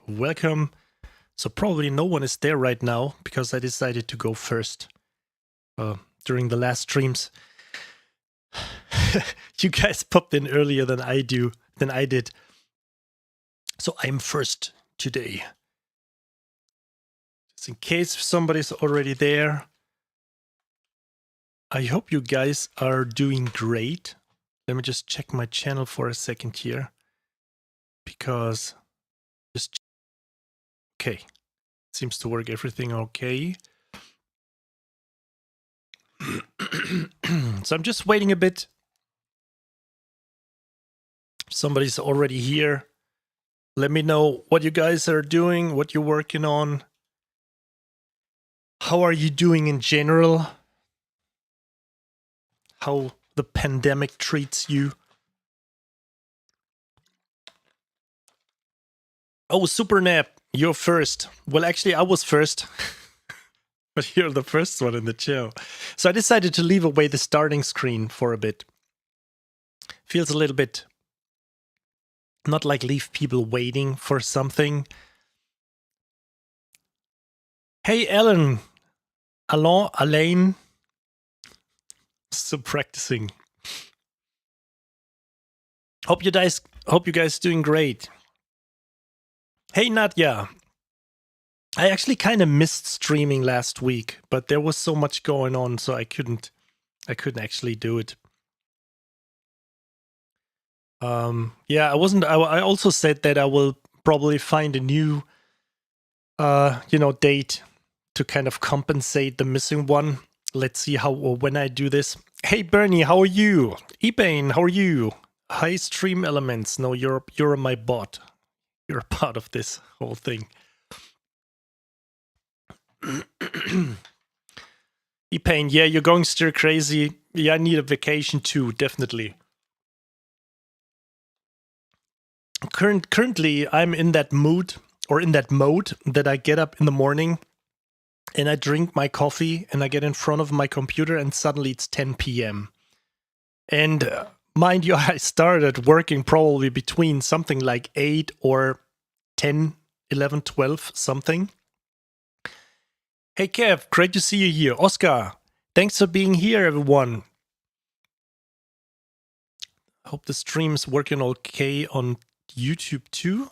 welcome. So probably no one is there right now because I decided to go first during the last streams. You guys popped in earlier than I did. So I'm first today. Just in case somebody's already there. I hope you guys are doing great. Let me just check my channel for a second here. Because okay. Seems to work everything okay. So I'm just waiting a bit. Somebody's already here. Let me know what you guys are doing, what you're working on. How are you doing in general? How the pandemic treats you. Oh, Super Nap, you're first. Well, actually, I was first. But you're the first one in the show. So I decided to leave away the starting screen for a bit. Feels a little bit not like leave people waiting for something. Hey, Ellen. Alain. Still practicing. Hope you guys doing great. Hey, Nadia. I actually kind of missed streaming last week, but there was so much going on, so I couldn't actually do it. Yeah, I also said that I will probably find a new date to kind of compensate the missing one. Let's see how or when I do this. Hey Bernie, how are you? Ebane, how are you? Hi Stream Elements. No, you're my bot. You're a part of this whole thing. E-Pain, yeah, you're going stir crazy. Yeah, I need a vacation too, definitely. Currently, I'm in that mood, or in that mode, that I get up in the morning and I drink my coffee and I get in front of my computer and suddenly it's 10 p.m. And mind you, I started working probably between something like 8 or 10, 11, 12, something. Hey Kev, great to see you here. Oscar, thanks for being here, everyone. Hope the stream's working okay on YouTube too.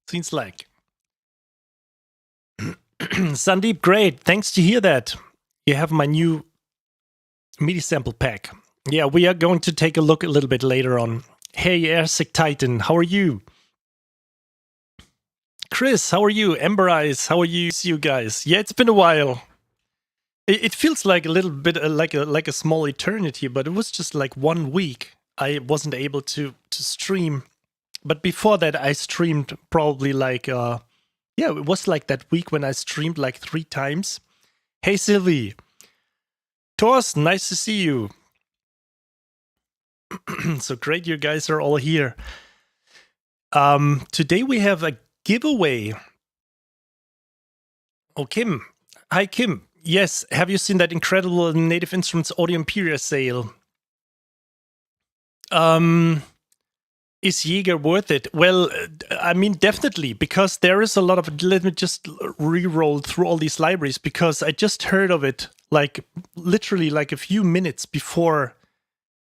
Seems like. Sandeep, great. Thanks to hear that. You have my new MIDI sample pack. Yeah, we are going to take a look a little bit later on. Hey, Airsick Titan, how are you? Chris, how are you? Ember Eyes, how are you? See you guys. Yeah, it's been a while. It feels like a little bit like a small eternity, but it was just like 1 week. I wasn't able to stream. But before that, I streamed probably like, yeah, it was like that week when I streamed like 3 times. Hey, Sylvie. Thorsten, nice to see you. So great you guys are all here. Today we have a giveaway. Oh, Kim. Hi, Kim. Yes, have you seen that incredible Native Instruments Audio Imperia sale? Is Jaeger worth it? Well, I mean, definitely, because there is a lot of... Let me just re-roll through all these libraries, because I just heard of it, like, literally, like a few minutes before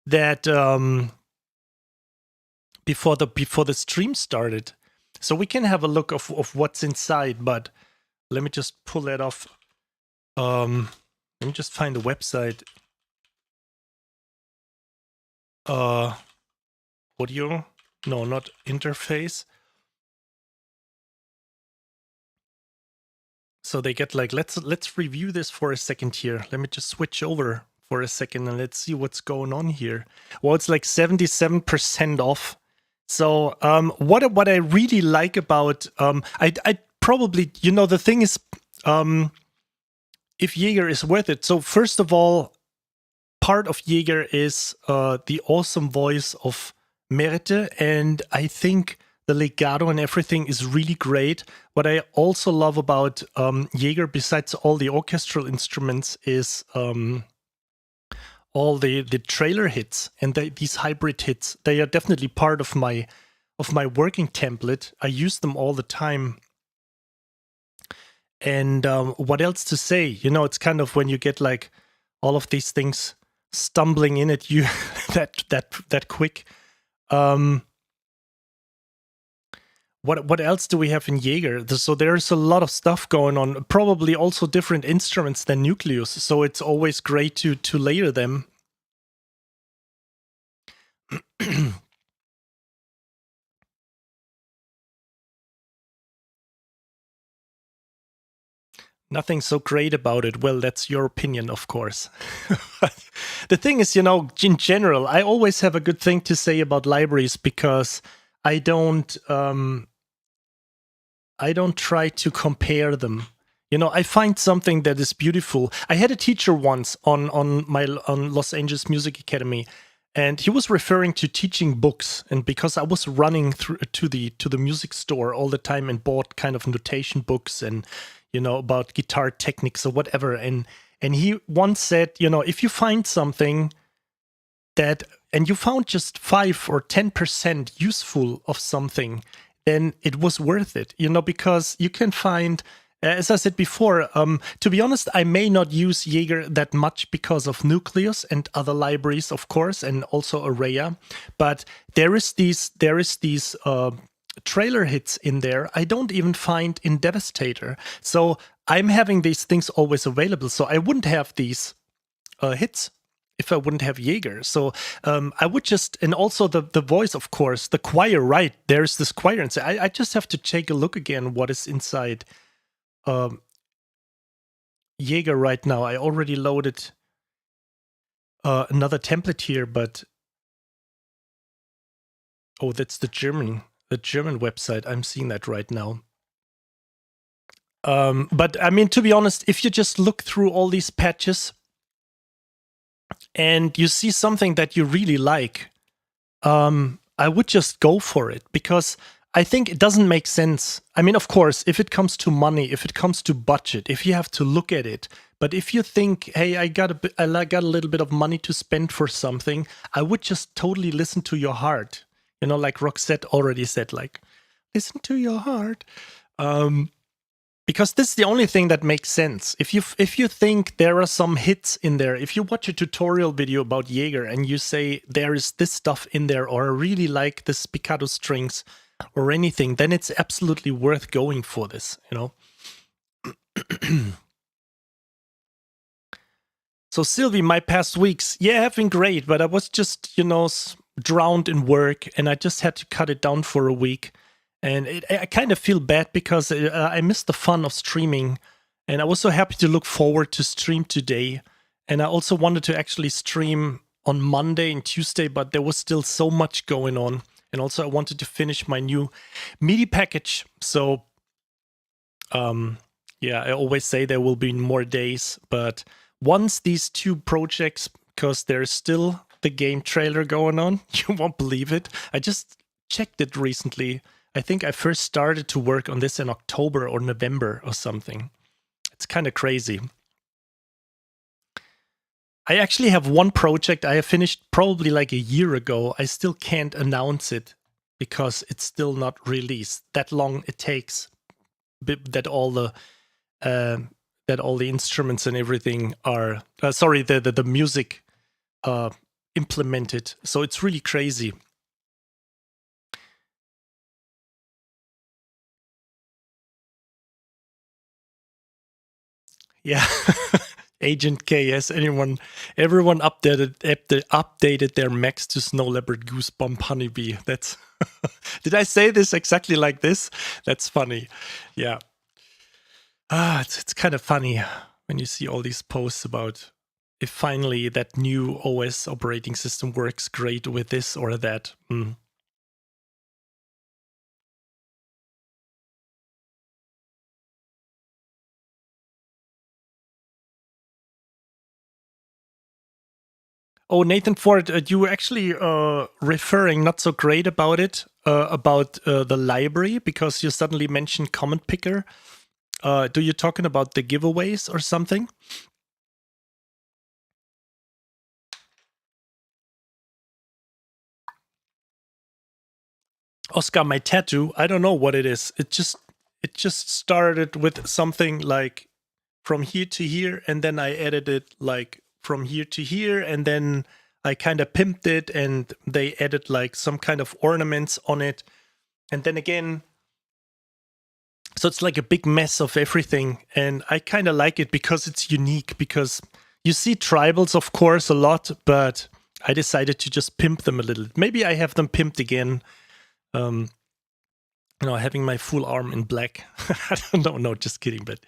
that, before the stream started. So we can have a look of what's inside, but let me just pull that off. Let me just find the website. Audio... No, not interface. So they get like, let's review this for a second here. Let me just switch over for a second and let's see what's going on here. Well, it's like 77% off. So what I really like about, I probably, you know, the thing is, if Jaeger is worth it. So first of all, part of Jaeger is the awesome voice of Merete, and I think the legato and everything is really great. What I also love about Jaeger, besides all the orchestral instruments, is all the trailer hits and these hybrid hits. They are definitely part of my of my working template. I use them all the time. And what else to say? You know, it's kind of when you get like all of these things stumbling in at you that quick. What else do we have in Jaeger? So there's a lot of stuff going on. Probably also different instruments than Nucleus. So it's always great to layer them. Nothing so great about it. Well, that's your opinion, of course. The thing is, you know, in general, I always have a good thing to say about libraries because I don't try to compare them. You know, I find something that is beautiful. I had a teacher once on Los Angeles Music Academy, and he was referring to teaching books. And because I was running through to the music store all the time and bought kind of notation books and, you know, about guitar techniques or whatever, and he once said, you know, if you find something that, and you found just 5 or 10% useful of something, then it was worth it, you know, because you can find, as I said before, to be honest, I may not use Jaeger that much because of Nucleus and other libraries, of course, and also Araya, but there is these trailer hits in there I don't even find in Devastator. So I'm having these things always available. So I wouldn't have these hits if I wouldn't have Jaeger. So I would just, and also the voice, of course, the choir, right? There's this choir. And so I just have to take a look again what is inside Jaeger right now. I already loaded another template here, but oh, that's the German website. I'm seeing that right now. But I mean, to be honest, if you just look through all these patches and you see something that you really like, I would just go for it because I think it doesn't make sense. I mean, of course, if it comes to money, if it comes to budget, if you have to look at it, but if you think, hey, I got a little bit of money to spend for something, I would just totally listen to your heart. You know, like Roxette already said, like, listen to your heart. Because this is the only thing that makes sense. If you think there are some hits in there, if you watch a tutorial video about Jaeger and you say there is this stuff in there, or I really like the spiccato strings or anything, then it's absolutely worth going for this, you know. So Sylvie, my past weeks, yeah, have been great, but I was just, you know, drowned in work and I just had to cut it down for a week. And I kind of feel bad because I missed the fun of streaming. And I was so happy to look forward to stream today. And I also wanted to actually stream on Monday and Tuesday, but there was still so much going on. And also I wanted to finish my new MIDI package. So, yeah, I always say there will be more days. But once these two projects, because there's still the game trailer going on, you won't believe it. I just checked it recently. I think I first started to work on this in October or November or something. It's kind of crazy. I actually have one project I have finished probably like a year ago. I still can't announce it because it's still not released. That long it takes that all the instruments and everything are the music implemented. So it's really crazy. Yeah. Agent K, has everyone updated their Macs to Snow Leopard Goosebump Honeybee. That's did I say this exactly like this? That's funny. Yeah. It's kind of funny when you see all these posts about if finally that new OS operating system works great with this or that. Oh, Nathan Ford, you were actually referring not so great about it, about the library, because you suddenly mentioned Comment Picker. Do you talking about the giveaways or something? Oscar, my tattoo, I don't know what it is. It just started with something like from here to here, and then I added it like from here to here, and then I kind of pimped it, and they added like some kind of ornaments on it, and then again. So it's like a big mess of everything, and I kind of like it because it's unique, because you see tribals, of course, a lot, but I decided to just pimp them a little. Maybe I have them pimped again. Having my full arm in black. I don't know, no, just kidding, but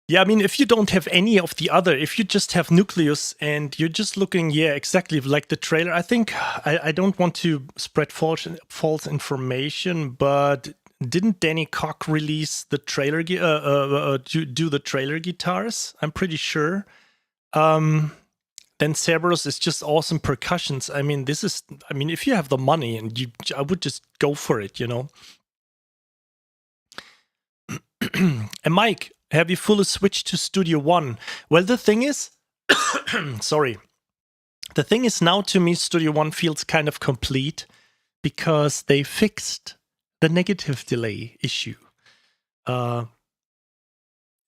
yeah, I mean, if you don't have any of the other, if you just have Nucleus and you're just looking, yeah, exactly like the trailer, I think I don't want to spread false information, but didn't Danny Koch release the trailer, do the trailer guitars? I'm pretty sure. Then Cerberus is just awesome percussions. I mean, if you have the money, and I would just go for it, you know. And Mike, have you fully switched to Studio One? Well, the thing is, sorry. The thing is, now to me, Studio One feels kind of complete because they fixed the negative delay issue.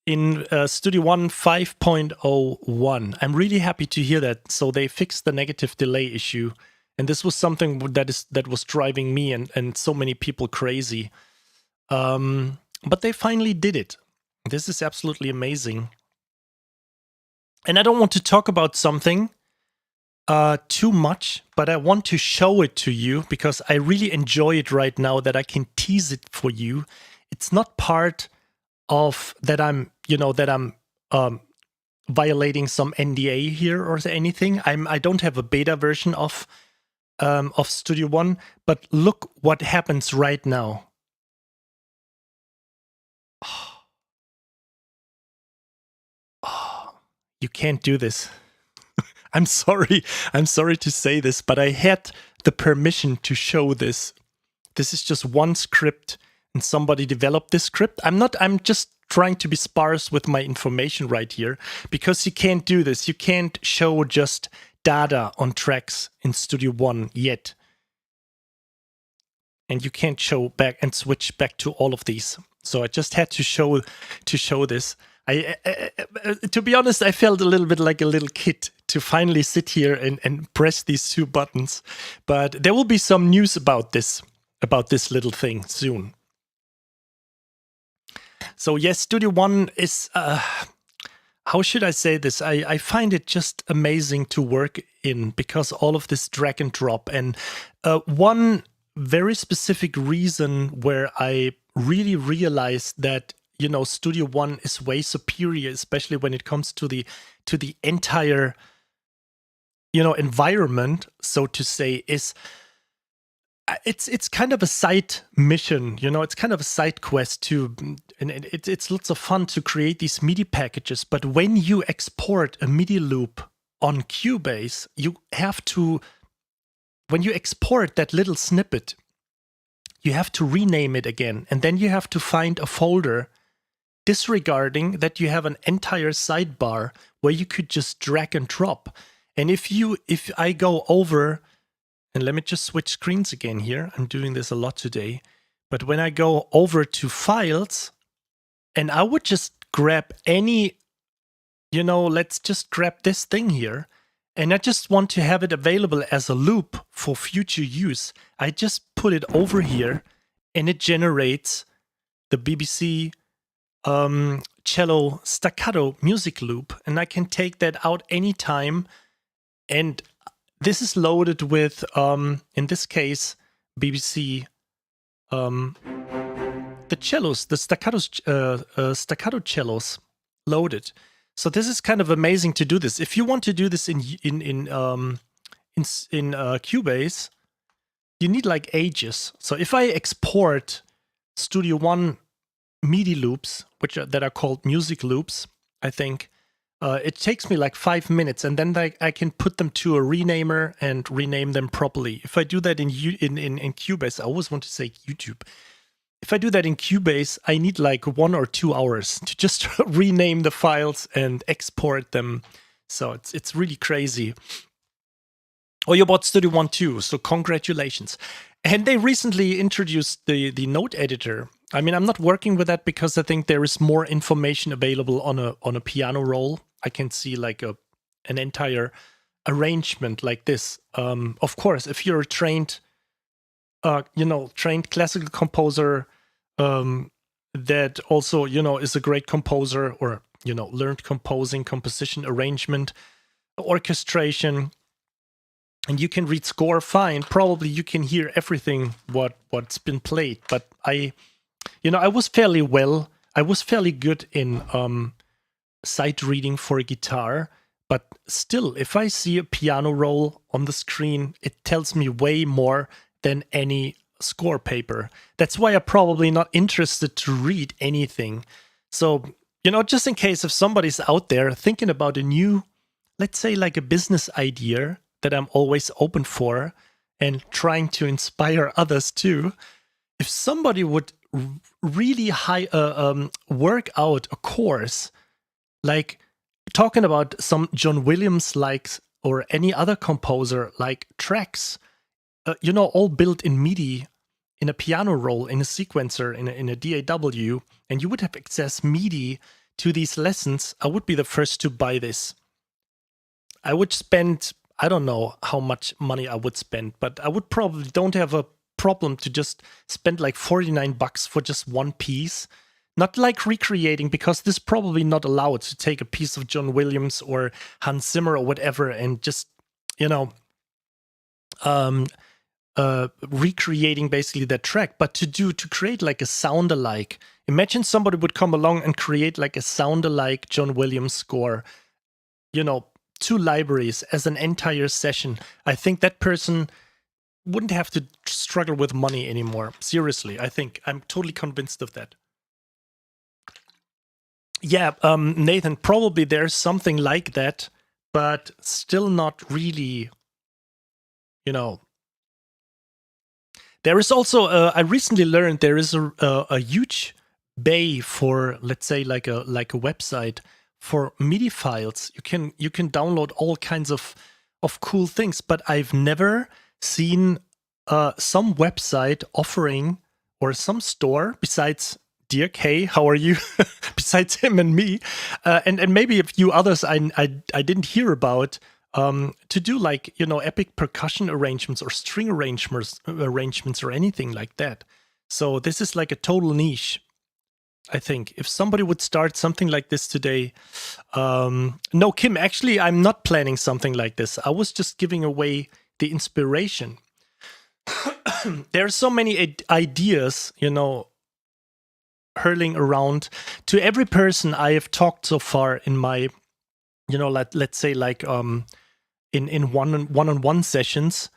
In Studio One 5.01. I'm really happy to hear that. So they fixed the negative delay issue. And this was something that was driving me and so many people crazy. But they finally did it. This is absolutely amazing. And I don't want to talk about something too much, but I want to show it to you because I really enjoy it right now that I can tease it for you. It's not part of that I'm violating some NDA here or anything. I don't have a beta version of Studio One, but look what happens right now. Oh, you can't do this. I'm sorry. I'm sorry to say this, but I had the permission to show this. This is just one script, and somebody developed this script. I'm just trying to be sparse with my information right here, because you can't do this. You can't show just data on tracks in Studio One yet. And you can't show back and switch back to all of these. So I just had to show this. To be honest, I felt a little bit like a little kid to finally sit here and press these two buttons. But there will be some news about this little thing soon. So yes, Studio One is, how should I say this? I find it just amazing to work in because all of this drag and drop. And one very specific reason where I really realized that, Studio One is way superior, especially when it comes to the entire, environment, so to say, is it's kind of a side mission, it's kind of a side quest and it's lots of fun to create these MIDI packages. But when you export a MIDI loop on Cubase, you have to, when you export that little snippet, you have to rename it again, and then you have to find a folder, disregarding that you have an entire sidebar where you could just drag and drop. And if I go over, and let me just switch screens again here. I'm doing this a lot today. But when I go over to files, and I would just grab any, let's just grab this thing here. And I just want to have it available as a loop for future use. I just put it over here, and it generates the BBC cello staccato music loop. And I can take that out anytime. And this is loaded with, in this case, BBC, the cellos, the staccato cellos loaded. So this is kind of amazing to do this. If you want to do this in Cubase, you need like ages. So if I export Studio One MIDI loops, that are called music loops, I think, it takes me like 5 minutes, and then I can put them to a renamer and rename them properly. If I do that in Cubase, I always want to say YouTube. If I do that in Cubase, I need like 1 or 2 hours to just rename the files and export them So it's really crazy. Oh, you bought Studio One too, so congratulations. And they recently introduced the note editor. I mean, I'm not working with that because I think there is more information available on a piano roll. I can see like an entire arrangement like this. Of course, if you're a trained classical composer that also, is a great composer, or, learned composition, arrangement, orchestration, and you can read score fine, probably you can hear everything what's been played. But I was fairly good in sight reading for a guitar. But still, if I see a piano roll on the screen, it tells me way more than any score paper. That's why I'm probably not interested to read anything. So, just in case if somebody's out there thinking about a new, let's say like a business idea that I'm always open for and trying to inspire others too, if somebody would really work out a course, like talking about some John Williams likes or any other composer like tracks, all built in MIDI, in a piano roll, in a sequencer, in a DAW, and you would have access MIDI to these lessons, I would be the first to buy this. I would spend, I don't know how much money I would spend, but I would probably don't have a problem to just spend like $49 for just one piece. Not like recreating, because this is probably not allowed to take a piece of John Williams or Hans Zimmer or whatever and just, recreating basically that track, but to create like a sound-alike. Imagine somebody would come along and create like a sound-alike John Williams score, 2 libraries as an entire session. I think that person wouldn't have to struggle with money anymore. Seriously, I'm totally convinced of that. Yeah, Nathan, probably there's something like that, but still not really, There is also, I recently learned there is a huge bay for, let's say, like a website for MIDI files. You can download all kinds of cool things, but I've never seen some website offering, or some store besides Dirk, hey, how are you? Besides him and me, and maybe a few others I didn't hear about, to do like, epic percussion arrangements or string arrangements or anything like that. So this is like a total niche. I think if somebody would start something like this today, no, Kim, actually, I'm not planning something like this. I was just giving away the inspiration. There are so many ideas, hurling around to every person I have talked so far in my, let's say like in one-on-one sessions.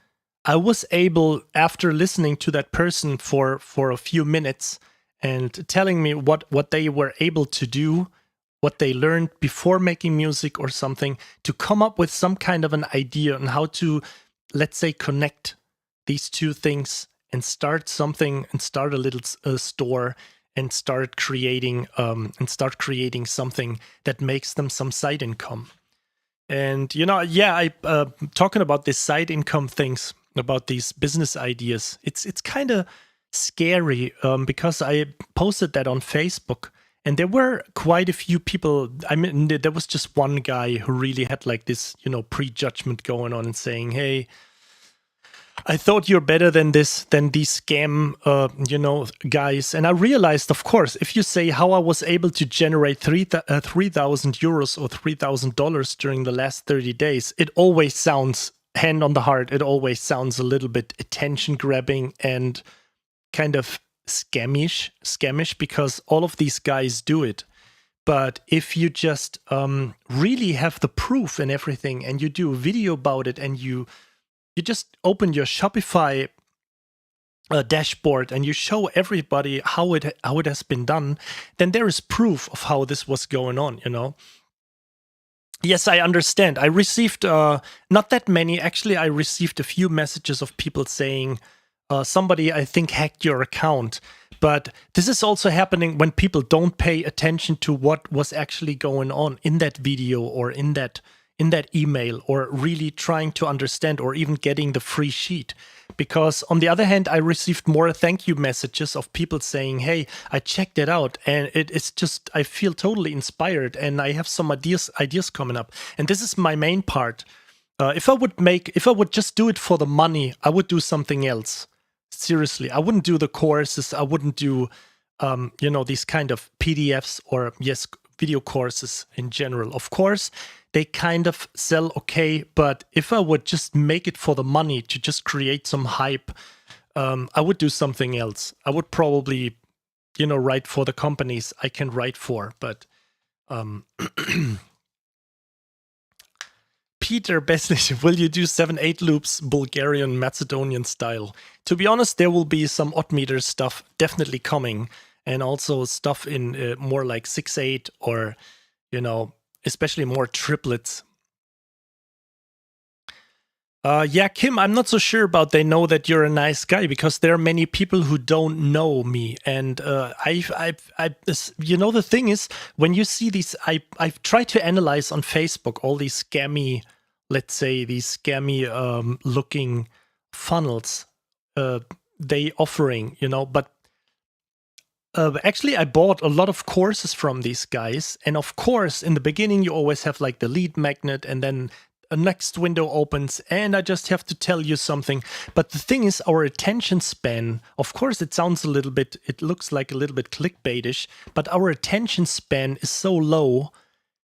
I was able, after listening to that person for a few minutes and telling me what they were able to do, what they learned before making music or something, to come up with some kind of an idea on how to, let's say, connect these two things and start something, and start a little store, and start creating something that makes them some side income. And I talking about this side income things, about these business ideas, it's kind of scary, because I posted that on Facebook, and there were quite a few people. I mean, there was just one guy who really had like this, prejudgment going on and saying, hey, I thought you're better than these scam, guys. And I realized, of course, if you say how I was able to generate 3,000 euros or $3,000 during the last 30 days, it always sounds, hand on the heart, it always sounds a little bit attention grabbing and kind of scamish, because all of these guys do it. But if you just really have the proof and everything, and you do a video about it, and you just open your Shopify dashboard and you show everybody how it has been done, then there is proof of how this was going on, Yes, I understand. I received not that many. Actually, I received a few messages of people saying somebody, I think, hacked your account. But this is also happening when people don't pay attention to what was actually going on in that video or in that in that email or really trying to understand or even getting the free sheet. Because on the other hand, I received more thank you messages of people saying, hey, I checked it out and it's just, I feel totally inspired and I have some ideas coming up. And this is my main part. If I would just do it for the money, I would do something else. Seriously, I wouldn't do the courses. I wouldn't do, these kind of PDFs or video courses in general. Of course, they kind of sell okay, but if I would just make it for the money to just create some hype, I would do something else. I would probably, write for the companies I can write for, but Peter Beslich, will you do 7/8 loops Bulgarian Macedonian style? To be honest, there will be some odd meter stuff definitely coming, and also stuff in more like 6/8 or, especially more triplets. Yeah, Kim, I'm not so sure about they know that you're a nice guy, because there are many people who don't know me. And the thing is, when you see these, I've tried to analyze on Facebook all these scammy, let's say these scammy looking funnels they offering, but actually I bought a lot of courses from these guys. And of course, in the beginning, you always have like the lead magnet, and then a next window opens, and I just have to tell you something. But the thing is, our attention span, of course, it looks like a little bit clickbaitish, but our attention span is so low.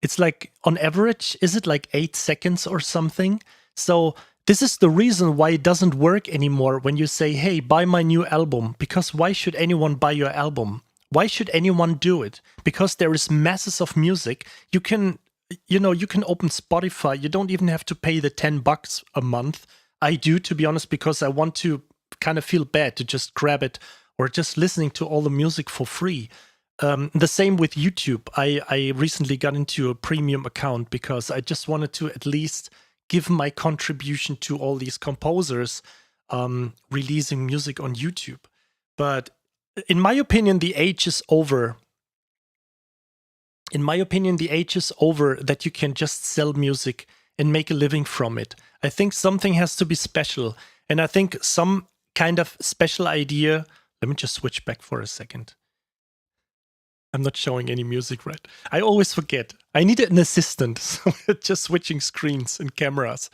It's like, on average, is it like 8 seconds or something? So this is the reason why it doesn't work anymore when you say, hey, buy my new album. Because why should anyone buy your album? Why should anyone do it? Because there is masses of music. You can open Spotify. You don't even have to pay the $10 a month. I do, to be honest, because I want to kind of feel bad to just grab it or just listening to all the music for free. The same with YouTube. I recently got into a premium account because I just wanted to at least give my contribution to all these composers releasing music on YouTube. But in my opinion, the age is over. In my opinion, the age is over that you can just sell music and make a living from it. I think something has to be special. And I think some kind of special idea... Let me just switch back for a second. I'm not showing any music, right? I always forget. I need an assistant. So just switching screens and cameras.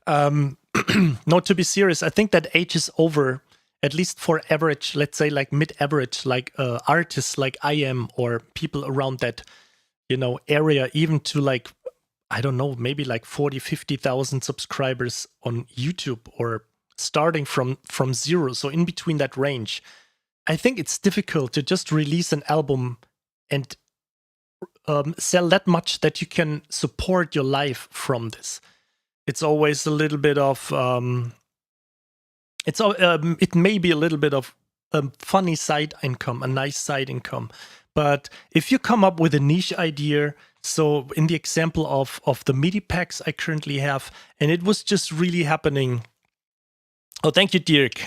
No, to be serious, I think that age is over. At least for average, let's say like mid-average, like artists like I am, or people around that area, even to like, I don't know, maybe like 40, 50,000 subscribers on YouTube, or starting from zero. So in between that range, I think it's difficult to just release an album and sell that much that you can support your life from this. It's always a little bit of, it may be a little bit of a funny side income, a nice side income. But if you come up with a niche idea, so in the example of the MIDI packs I currently have, and it was just really happening. Oh, thank you, Dirk.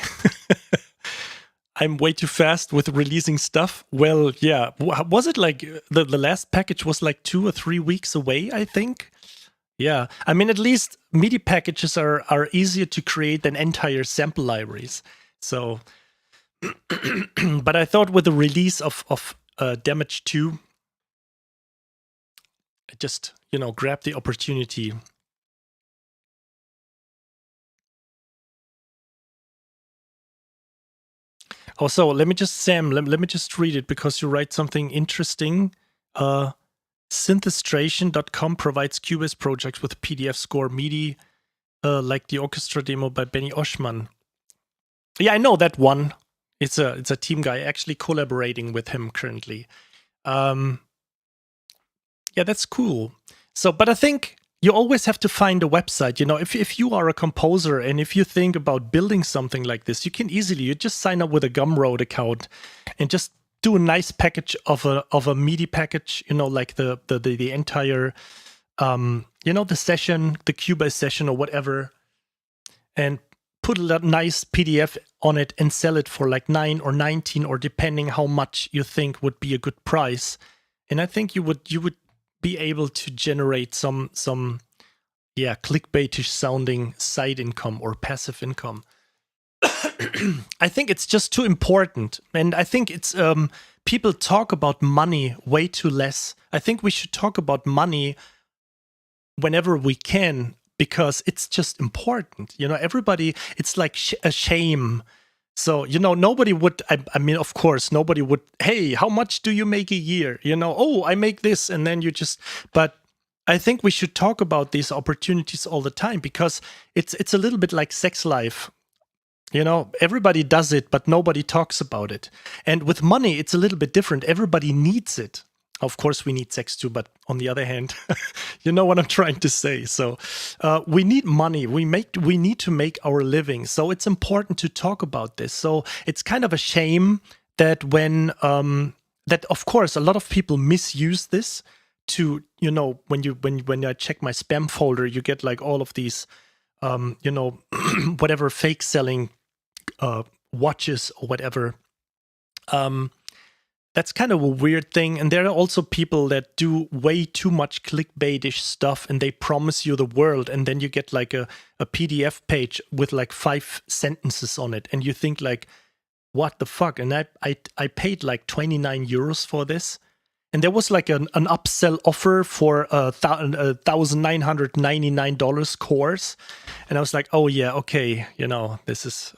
I'm way too fast with releasing stuff. Well, yeah. Was it like the last package was like 2 or 3 weeks away, I think? Yeah. I mean, at least MIDI packages are easier to create than entire sample libraries. So, but I thought with the release of Damage 2, I just, grabbed the opportunity. Also, let me just read it, because you write something interesting. Synthestration.com provides Cubase projects with PDF score MIDI, like the orchestra demo by Benny Oshman. Yeah, I know that one. It's a team guy, actually collaborating with him currently. Yeah, that's cool. So, but I think you always have to find a website. If you are a composer and if you think about building something like this, you just sign up with a Gumroad account and just do a nice package of a MIDI package, like the entire, the session, the Cubase session or whatever, and put a nice PDF on it and sell it for like 9 or 19, or depending how much you think would be a good price. And I think you would be able to generate some clickbaitish sounding side income or passive income. I think it's just too important. And I think it's people talk about money way too less. I think we should talk about money whenever we can, because it's just important. Everybody, it's like a shame. So, nobody would, I mean, of course, nobody would, hey, how much do you make a year? Oh, I make this. And then but I think we should talk about these opportunities all the time, because it's a little bit like sex life. Everybody does it, but nobody talks about it. And with money, it's a little bit different. Everybody needs it. Of course, we need sex too, but on the other hand, you know what I'm trying to say. So we need money. We need to make our living. So it's important to talk about this. So it's kind of a shame that that of course a lot of people misuse this to, when I check my spam folder, you get like all of these whatever fake selling watches or whatever. That's kind of a weird thing. And there are also people that do way too much clickbaitish stuff, and they promise you the world, and then you get like a PDF page with like 5 sentences on it, and you think like, what the fuck? And I paid like 29 euros for this. And there was like an upsell offer for a $1,999 course. And I was like, oh yeah, okay, this is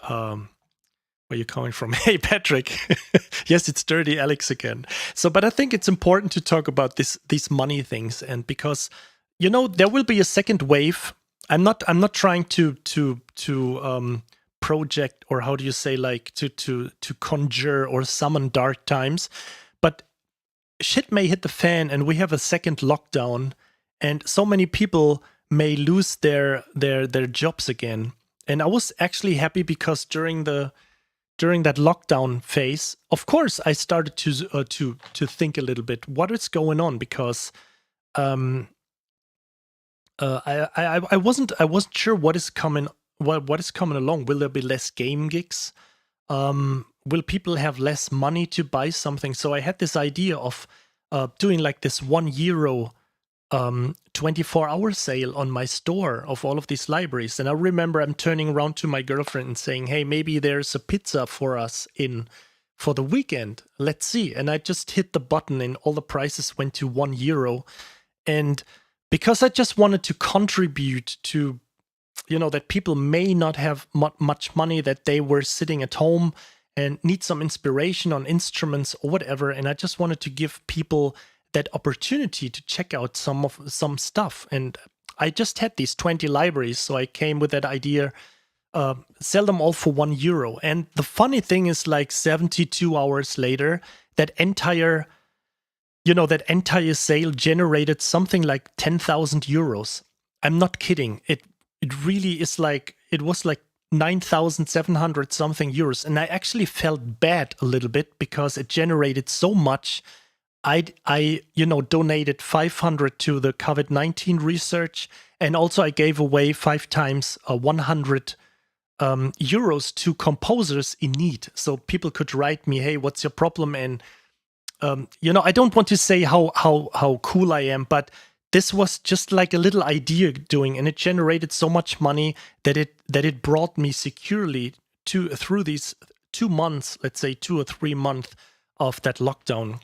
where you're coming from. Hey, Patrick. Yes, it's Dirty Alex again. So, but I think it's important to talk about these money things, and because there will be a second wave. I'm not trying to project, or how do you say, like to conjure or summon dark times, but shit may hit the fan and we have a second lockdown, and so many people may lose their jobs again. And I was actually happy because during that lockdown phase, of course, I started to think a little bit what is going on, because I wasn't sure what is coming along. Will there be less game gigs? Will people have less money to buy something? So I had this idea of doing like this €1 24-hour sale on my store of all of these libraries. And I remember I'm turning around to my girlfriend and saying, hey, maybe there's a pizza for us for the weekend. Let's see. And I just hit the button and all the prices went to €1. And because I just wanted to contribute to, that people may not have much money, that they were sitting at home and need some inspiration on instruments or whatever. And I just wanted to give people that opportunity to check out some stuff. And I just had these 20 libraries, so I came with that idea, sell them all for €1. And the funny thing is, like 72 hours later, that entire sale generated something like €10,000. I'm not kidding. It really is like, it was like 9,700 something euros. And I actually felt bad a little bit because it generated so much. I donated 500 to the COVID-19 research, and also I gave away 5 times 100 euros to composers in need. So people could write me, hey, what's your problem? And I don't want to say how cool I am, but this was just like a little idea doing, and it generated so much money that it brought me securely through these 2 months, let's say 2 or 3 months of that lockdown.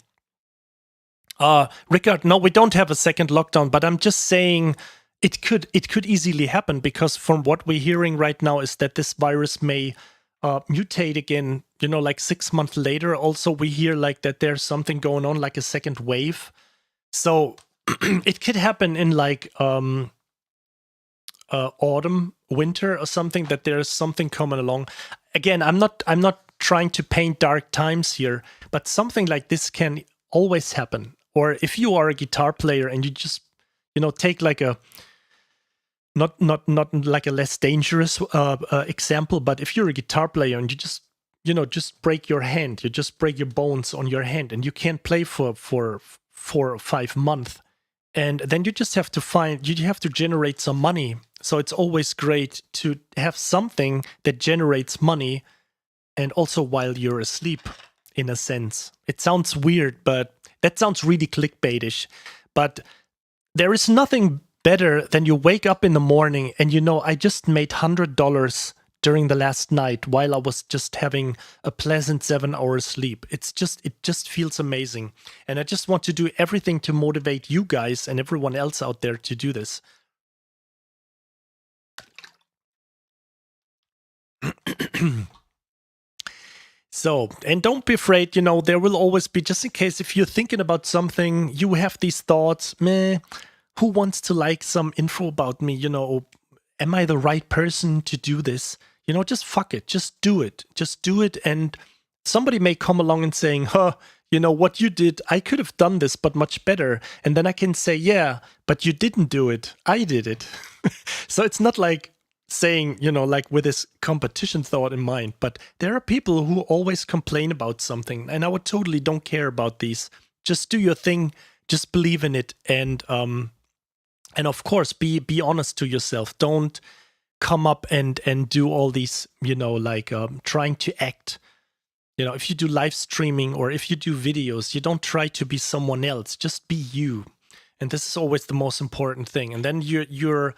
Rickard, no, we don't have a second lockdown, but I'm just saying it could easily happen, because from what we're hearing right now is that this virus may mutate again, like 6 months later. Also, we hear like that there's something going on, like a second wave. So it could happen in like autumn, winter or something, that there's something coming along. Again, I'm not trying to paint dark times here, but something like this can always happen. Or if you are a guitar player and you just, take like a not like a less dangerous example, but if you're a guitar player and you just break your hand, you just break your bones on your hand, and you can't play for 4 or 5 months, and then you just have to generate some money. So it's always great to have something that generates money, and also while you're asleep, in a sense. It sounds weird, but that sounds really clickbaitish. But there is nothing better than you wake up in the morning and I just made $100 during the last night while I was just having a pleasant 7-hour sleep. It just feels amazing. And I just want to do everything to motivate you guys and everyone else out there to do this. So, and don't be afraid, there will always be, just in case if you're thinking about something, you have these thoughts, meh, who wants to like some info about me, am I the right person to do this? Just fuck it, just do it. Just do it, and somebody may come along and saying, what you did, I could have done this, but much better. And then I can say, yeah, but you didn't do it, I did it. So it's not like saying, like with this competition thought in mind, but there are people who always complain about something, and I would totally don't care about these. Just do your thing, just believe in it, and of course be honest to yourself. Don't come up and do all these, trying to act. If you do live streaming or if you do videos, you don't try to be someone else, just be you. And this is always the most important thing. And then you're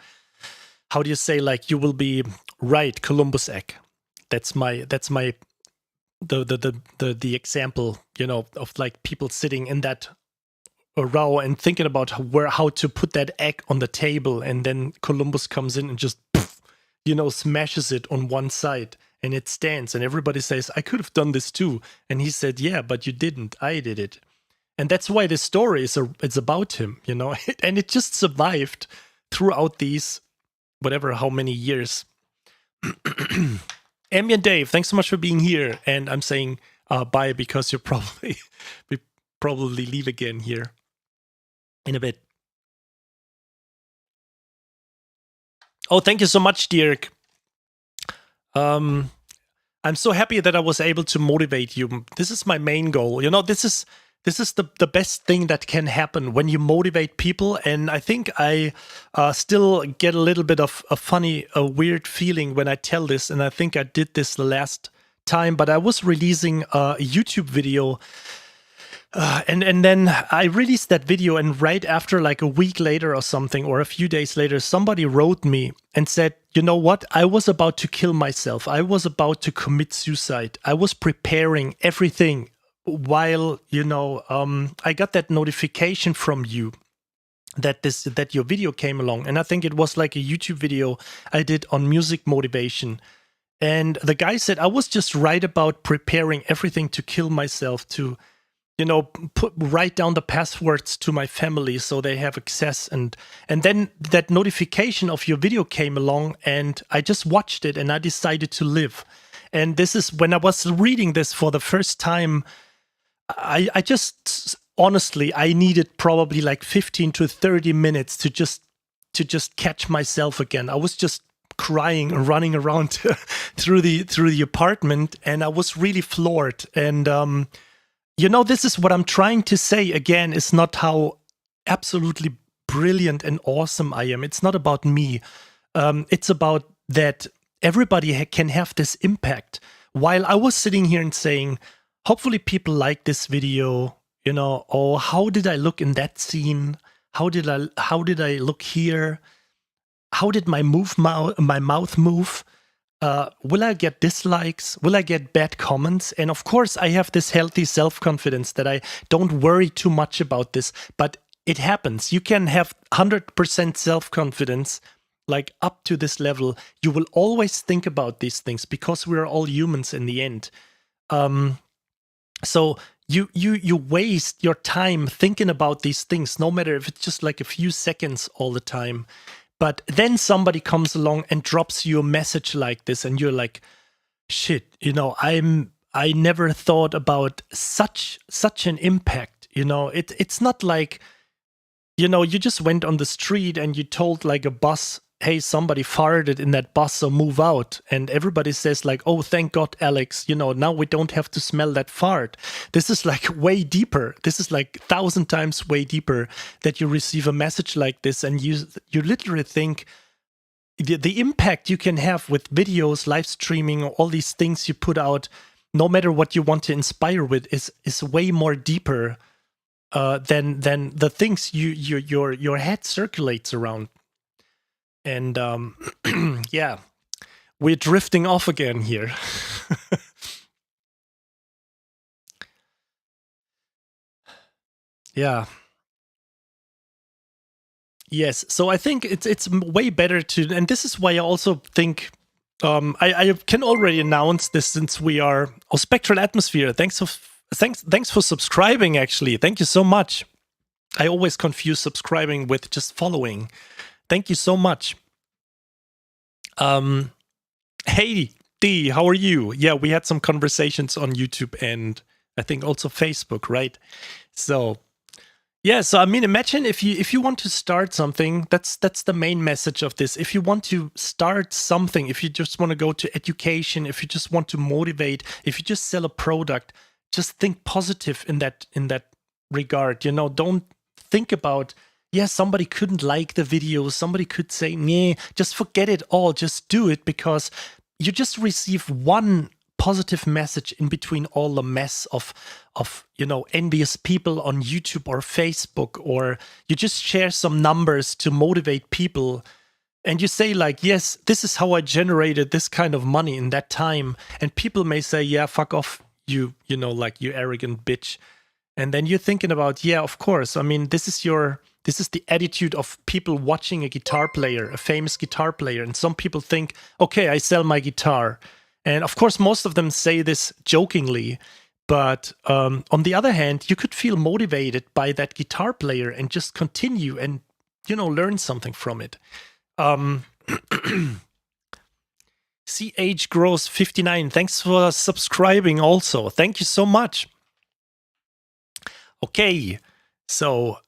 how do you say, like, you will be right, Columbus egg. That's my the example, of like people sitting in that row and thinking about how to put that egg on the table, and then Columbus comes in and just smashes it on one side, and it stands, and everybody says, I could have done this too. And he said, yeah, but you didn't, I did it. And that's why this story it's about him, and it just survived throughout these how many years. Ambient Dave, thanks so much for being here. And I'm saying bye because you'll probably leave again here in a bit. Oh, thank you so much, Dirk. I'm so happy that I was able to motivate you. This is my main goal. This is the best thing that can happen when you motivate people. And I think I still get a little bit of a weird feeling when I tell this. And I think I did this the last time, but I was releasing a YouTube video. And then I released that video, and right after, like a week later or something, or a few days later, somebody wrote me and said, you know what? I was about to kill myself. I was about to commit suicide. I was preparing everything while, I got that notification from you that your video came along. And I think it was like a YouTube video I did on music motivation. And the guy said, I was just right about preparing everything to kill myself, to write down the passwords to my family so they have access. And then that notification of your video came along, and I just watched it and I decided to live. And this is when I was reading this for the first time, I just honestly, I needed probably like 15 to 30 minutes to just catch myself again. I was just crying and running around through the apartment, and I was really floored. And this is what I'm trying to say again, is not how absolutely brilliant and awesome I am. It's not about me. It's about that everybody can have this impact. While I was sitting here and saying, hopefully people like this video, oh, how did I look in that scene? How did I look here? How did my mouth move? Will I get dislikes? Will I get bad comments? And of course, I have this healthy self-confidence that I don't worry too much about this, but it happens. You can have 100% self-confidence, like up to this level. You will always think about these things because we're all humans in the end. So you waste your time thinking about these things, no matter if it's just like a few seconds all the time. But then somebody comes along and drops you a message like this, and you're like, shit, I never thought about such an impact. It's not like, you just went on the street and you told like a bus, hey, somebody farted in that bus, so move out. And everybody says like, oh, thank God, Alex, now we don't have to smell that fart. This is like way deeper. This is like 1,000 times way deeper, that you receive a message like this, and you literally think the impact you can have with videos, live streaming, all these things you put out, no matter what you want to inspire with, is way more deeper than the things your head circulates around. And yeah, we're drifting off again here. Yeah. Yes. So I think it's way better to, and this is why I also think I can already announce this since we are Spectral Atmosphere. Thanks for subscribing. Actually, thank you so much. I always confuse subscribing with just following. Thank you so much. Hey D, how are you? Yeah, we had some conversations on YouTube and I think also Facebook, right? So yeah, so I mean, imagine if you want to start something, that's the main message of this. If you want to start something, if you just want to go to education, if you just want to motivate, if you just sell a product, just think positive in that regard. You know, don't think about, yeah, somebody couldn't like the video, somebody could say, nah, just forget it all, just do it, because you just receive one positive message in between all the mess of you know, envious people on YouTube or Facebook, or you just share some numbers to motivate people and you say like, yes, this is how I generated this kind of money in that time, and people may say, yeah, fuck off, you know, like, you arrogant bitch. And then you're thinking about, yeah, of course, I mean, this is the attitude of people watching a guitar player, a famous guitar player, and some people think, okay, I sell my guitar. And of course, most of them say this jokingly, but on the other hand, you could feel motivated by that guitar player and just continue and, you know, learn something from it. CH Grows 59, thanks for subscribing also. Thank you so much. Okay, so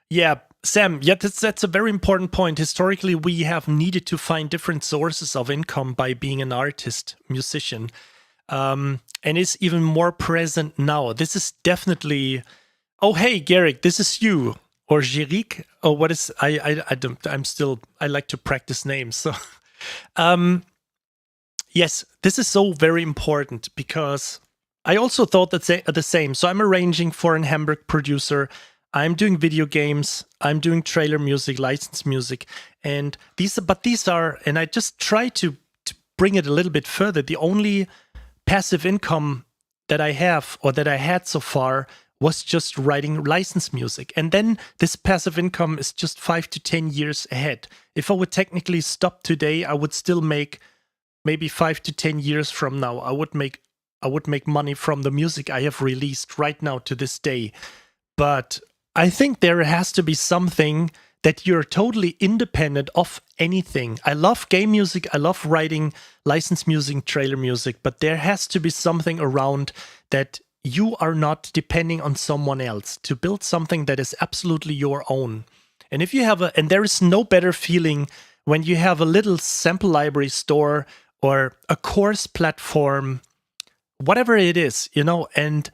yeah, Sam, yeah, that's a very important point. Historically, we have needed to find different sources of income by being an artist, musician, and it's even more present now. This is definitely. Oh, hey, Garrick, this is you, or Jirik. Oh, what is? I don't. I like to practice names. So, yes, this is so very important because I also thought that the same. So I'm arranging for an Hamburg producer. I'm doing video games, I'm doing trailer music, licensed music, and these are, and I just try to bring it a little bit further. The only passive income that I have, or that I had so far, was just writing licensed music. And then this passive income is just 5 to 10 years ahead. If I would technically stop today, I would still make, maybe 5 to 10 years from now, I would make money from the music I have released right now to this day. But I think there has to be something that you're totally independent of anything. I love game music, I love writing licensed music, trailer music, but there has to be something around that you are not depending on someone else to build something that is absolutely your own. And if you have and there is no better feeling when you have a little sample library store or a course platform, whatever it is, you know, and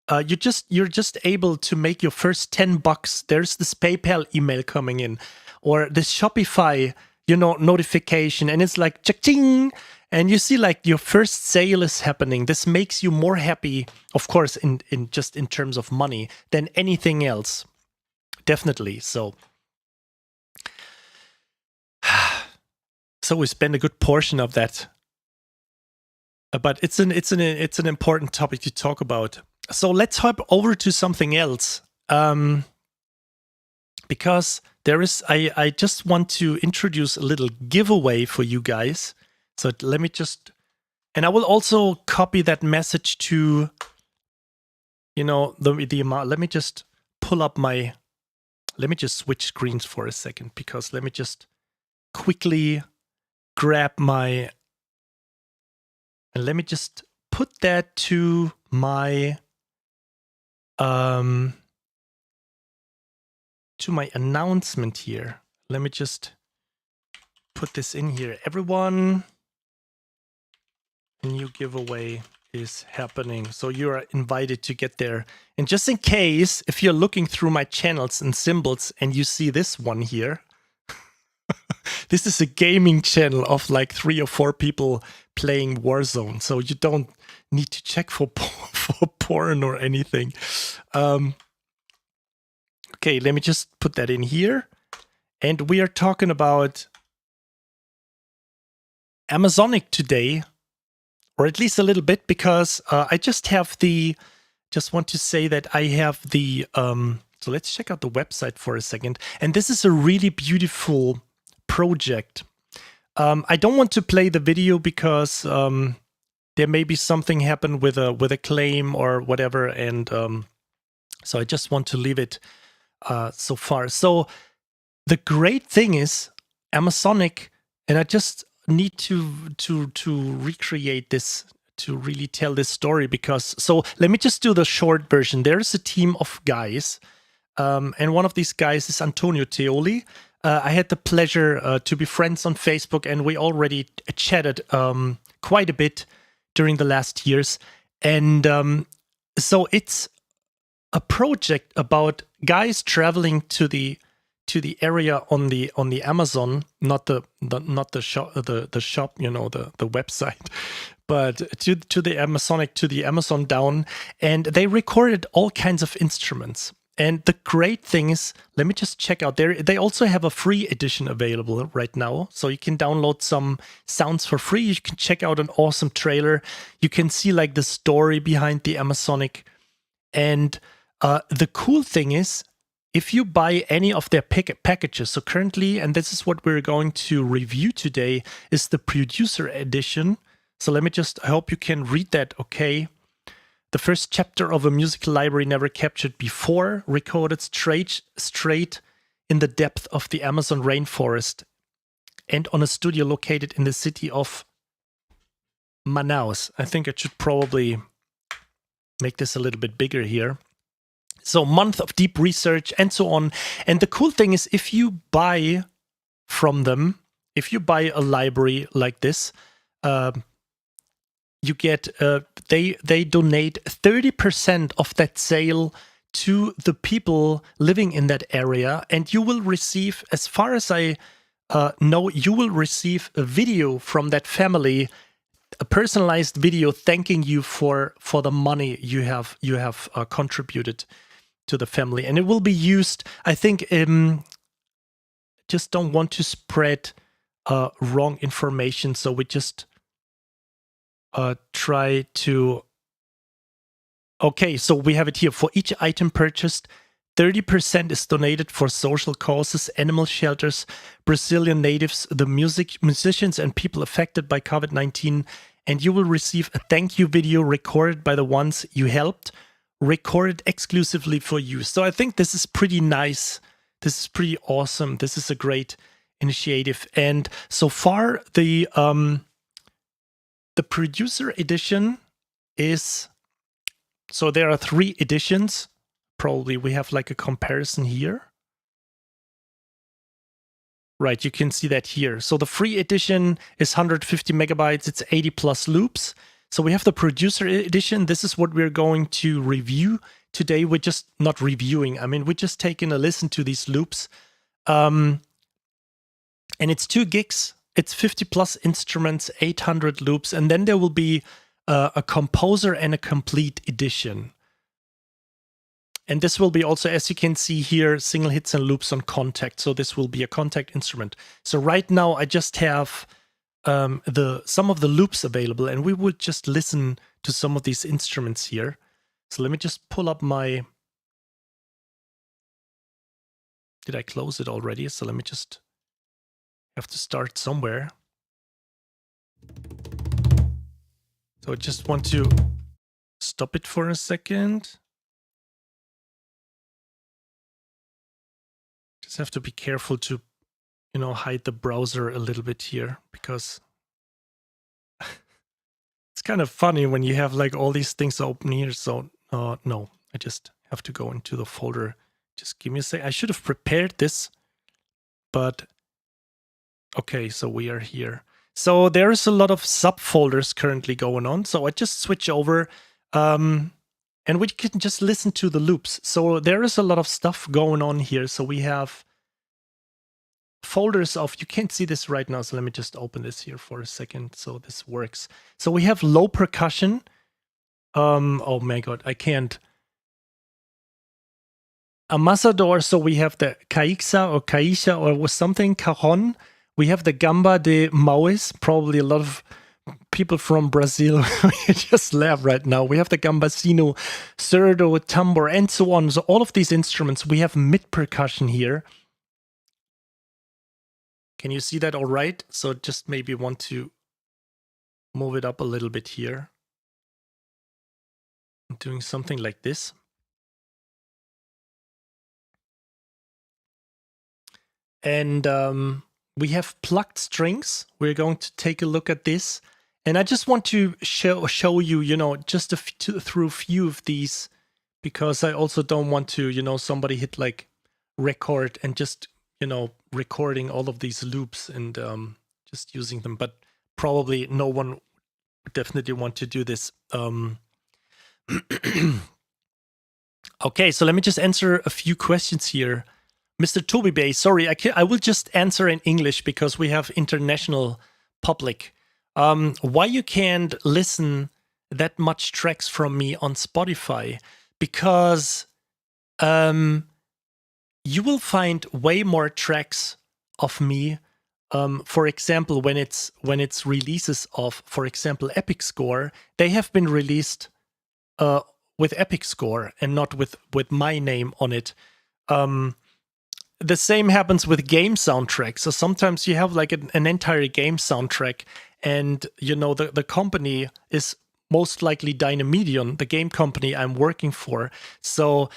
you're just able to make your first $10. There's this PayPal email coming in, or this Shopify, you know, notification, and it's like cha-ching, and you see like your first sale is happening. This makes you more happy, of course, in terms of money than anything else, definitely. So we spend a good portion of that, but it's an important topic to talk about. So let's hop over to something else, because there is, I just want to introduce a little giveaway for you guys. So let me just, and I will also copy that message to, you know, the amount. Let me just pull up my, let me just switch screens for a second, because let me just quickly grab my, and let me just put that to my announcement here. Let me just put this in here. Everyone, a new giveaway is happening, so you are invited to get there. And just in case, if you're looking through my channels and symbols and you see this one here, this is a gaming channel of like 3 or 4 people playing Warzone, so you don't need to check for porn or anything. Okay, let me just put that in here. And we are talking about Amazonic today, or at least a little bit, because I just want to say that I have the, so let's check out the website for a second. And this is a really beautiful project. I don't want to play the video because there may be something happen with a claim or whatever, and so I just want to leave it so far. So the great thing is Amazonic, and I just need to recreate this to really tell this story, because so let me just do the short version. There is a team of guys, and one of these guys is Antonio Teoli. I had the pleasure to be friends on Facebook, and we already chatted quite a bit during the last years. And so it's a project about guys traveling to the area on the Amazon, not the shop, the shop, you know, the website, but to the Amazonic, to the Amazon down, and they recorded all kinds of instruments. And the great thing is, let me just check out there. They also have a free edition available right now, so you can download some sounds for free. You can check out an awesome trailer. You can see like the story behind the Amazonic, and the cool thing is, if you buy any of their packages, so currently, and this is what we're going to review today, is the producer edition. So let me just, I hope you can read that, okay? The first chapter of a musical library never captured before, recorded straight in the depth of the Amazon rainforest and on a studio located in the city of Manaus. I think I should probably make this a little bit bigger here. So month of deep research and so on. And the cool thing is, if you buy from them, if you buy a library like this, you get, they donate 30% of that sale to the people living in that area. And you will receive, as far as I know, you will receive a video from that family, a personalized video thanking you for the money you have contributed to the family. And it will be used, I think, just don't want to spread wrong information, so we just try to, okay, so we have it here. For each item purchased, 30% is donated for social causes, animal shelters, Brazilian natives, the musicians and people affected by COVID-19, and you will receive a thank you video recorded by the ones you helped, recorded exclusively for you. So I think this is pretty nice. This is pretty awesome. This is a great initiative. And so far, the producer edition is, so there are 3 editions. Probably we have like a comparison here. Right, you can see that here. So the free edition is 150 megabytes. It's 80 plus loops. So we have the producer edition. This is what we're going to review today. We're just not reviewing. I mean, we're just taking a listen to these loops. And it's 2 gigs. It's 50 plus instruments, 800 loops. And then there will be a composer and a complete edition. And this will be also, as you can see here, single hits and loops on Contact. So this will be a Contact instrument. So right now I just have some of the loops available, and we will just listen to some of these instruments here. So let me just pull up my, did I close it already? So let me just, have to start somewhere. So I just want to stop it for a second. Just have to be careful to, you know, hide the browser a little bit here, because it's kind of funny when you have like all these things open here. So no, I just have to go into the folder. Just give me a sec. I should have prepared this, but okay, so we are here. So there is a lot of subfolders currently going on. So I just switch over and we can just listen to the loops. So there is a lot of stuff going on here. So we have folders of, you can't see this right now, so let me just open this here for a second so this works. So we have low percussion. Oh my god, I can't. Amasador, so we have the Caixa or Caixa or was something, Cajon. We have the Gamba de Maues, probably a lot of people from Brazil just laugh right now. We have the gambasino, surdo, tambor, and so on. So all of these instruments, we have mid percussion here. Can you see that all right? So just maybe want to move it up a little bit here. I'm doing something like this. And we have plucked strings. We're going to take a look at this. And I just want to show you, you know, just through a few of these, because I also don't want to, you know, somebody hit like record and just, you know, recording all of these loops and just using them. But probably no one would definitely want to do this. Okay, so let me just answer a few questions here. Mr. Toby Bay, sorry, I will just answer in English because we have international public. Why you can't listen that much tracks from me on Spotify? Because you will find way more tracks of me. For example, when it's releases of, for example, Epic Score, they have been released with Epic Score and not with my name on it. The same happens with game soundtracks. So sometimes you have like an entire game soundtrack, and you know the company is most likely Dynamedion, the game company I'm working for. So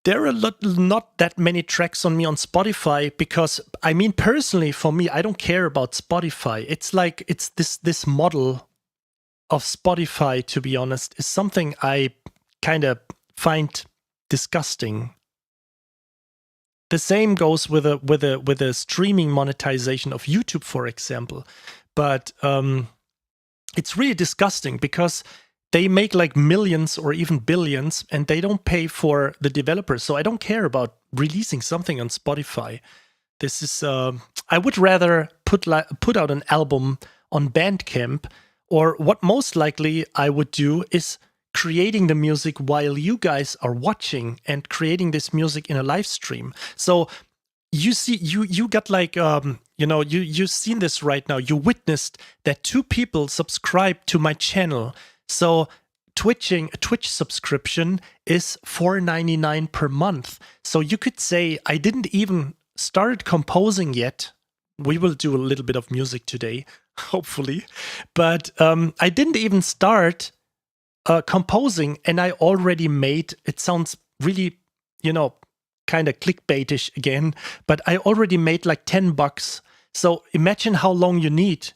there are not that many tracks on me on Spotify because, I mean, personally for me, I don't care about Spotify. It's like it's this model of Spotify, to be honest, is something I kind of find disgusting. The same goes with a streaming monetization of YouTube, for example. But it's really disgusting because they make like millions or even billions and they don't pay for the developers. So I don't care about releasing something on Spotify. This is I would rather put out an album on Bandcamp, or what most likely I would do is creating the music while you guys are watching and creating this music in a live stream. So you see, you got like, you know, you've seen this right now. You witnessed that 2 people subscribed to my channel. So a Twitch subscription is $4.99 per month. So you could say I didn't even start composing yet. We will do a little bit of music today, hopefully. But I didn't even start composing, and I already made, it sounds really, you know, kind of clickbaitish again, but I already made like $10. So imagine how long you need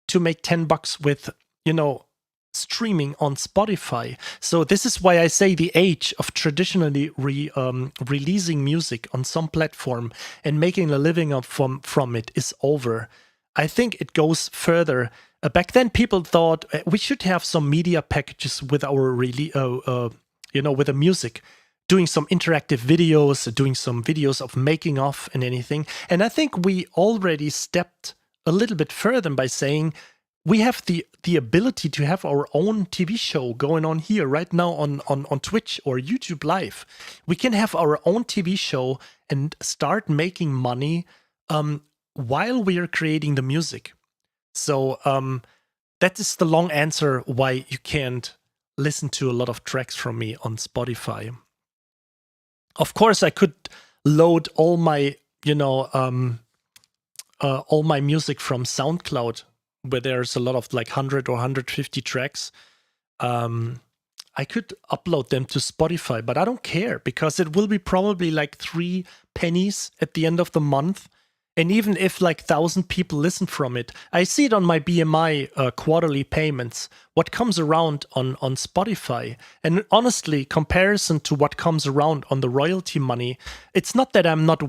to make $10 with, you know, streaming on Spotify. So this is why I say the age of traditionally releasing music on some platform and making a living from it is over. I think it goes further. Back then, people thought we should have some media packages with our you know, with the music, doing some interactive videos, doing some videos of making of and anything. And I think we already stepped a little bit further by saying we have the ability to have our own TV show going on here right now on Twitch or YouTube Live. We can have our own TV show and start making money while we are creating the music. So that is the long answer why you can't listen to a lot of tracks from me on Spotify. Of course, I could load all my, you know, all my music from SoundCloud, where there's a lot of like 100 or 150 tracks. I could upload them to Spotify, but I don't care because it will be probably like 3 pennies at the end of the month. And even if like 1,000 people listen from it, I see it on my BMI quarterly payments, what comes around on Spotify. And honestly, comparison to what comes around on the royalty money, it's not that I'm not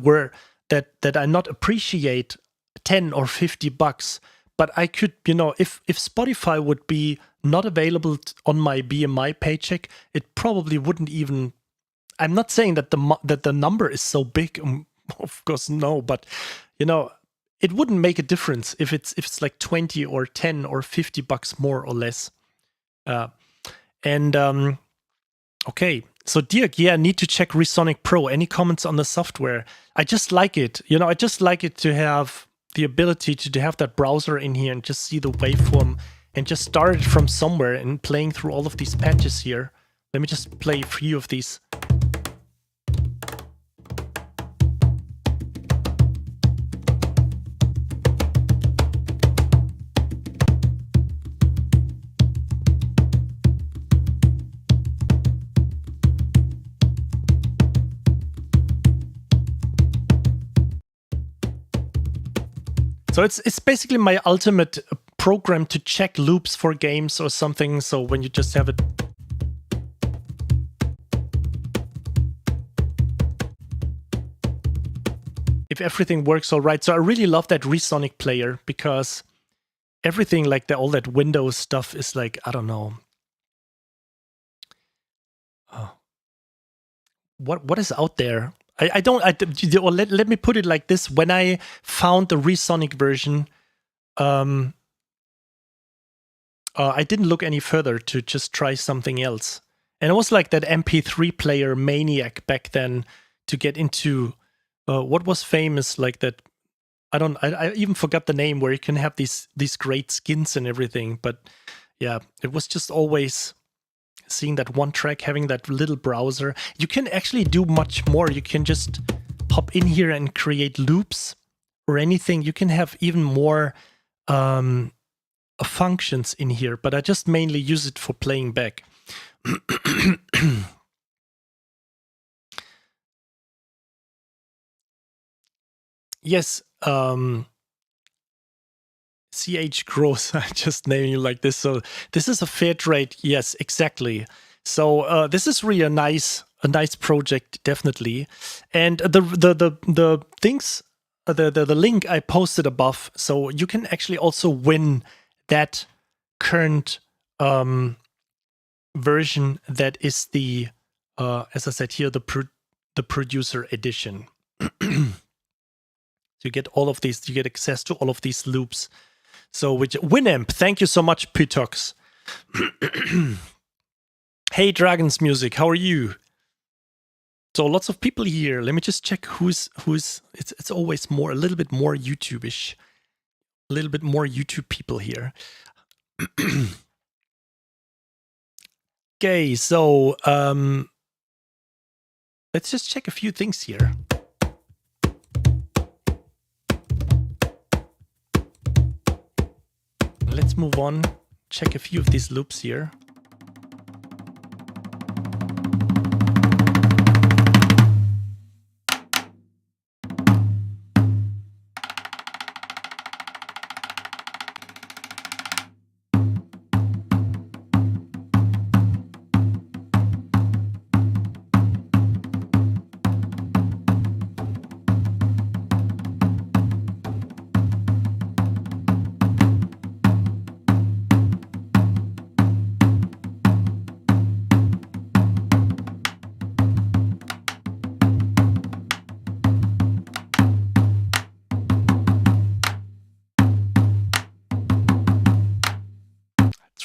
that I not appreciate 10 or $50, but I could, you know, if Spotify would be not available on my BMI paycheck, it probably wouldn't even. I'm not saying that the number is so big. Of course, no, but you know, it wouldn't make a difference if it's like 20 or 10 or $50 more or less. Okay, So Dirk, yeah, need to check Resonic Pro. Any comments on the software? I just like it. You know, I just like it to have the ability to have that browser in here and just see the waveform and just start it from somewhere and playing through all of these patches here. Let me just play a few of these. So it's basically my ultimate program to check loops for games or something. So when you just have it. If everything works all right. So I really love that Resonic player because everything like all that Windows stuff is like, I don't know. What is out there? Let me put it like this. When I found the Resonic version, I didn't look any further to just try something else. And it was like that MP3 player maniac back then to get into what was famous like that. I even forgot the name, where you can have these great skins and everything. But yeah, it was just always seeing that one track, having that little browser. You can actually do much more. You can just hop in here and create loops or anything. You can have even more functions in here, but I just mainly use it for playing back. Yes, CH growth. I just naming you like this. So this is a fair trade. Yes, exactly. So this is really a nice project, definitely. And the things, the link I posted above. So you can actually also win that current version that is the, as I said here, the producer edition. You get all of these. You get access to all of these loops. So with Winamp, thank you so much, Pytox. Hey, Dragons Music, how are you? So lots of people here. Let me just check who's. It's always a little bit more YouTube-ish, a little bit more YouTube people here. Okay, so let's just check a few things here. Let's move on, check a few of these loops here.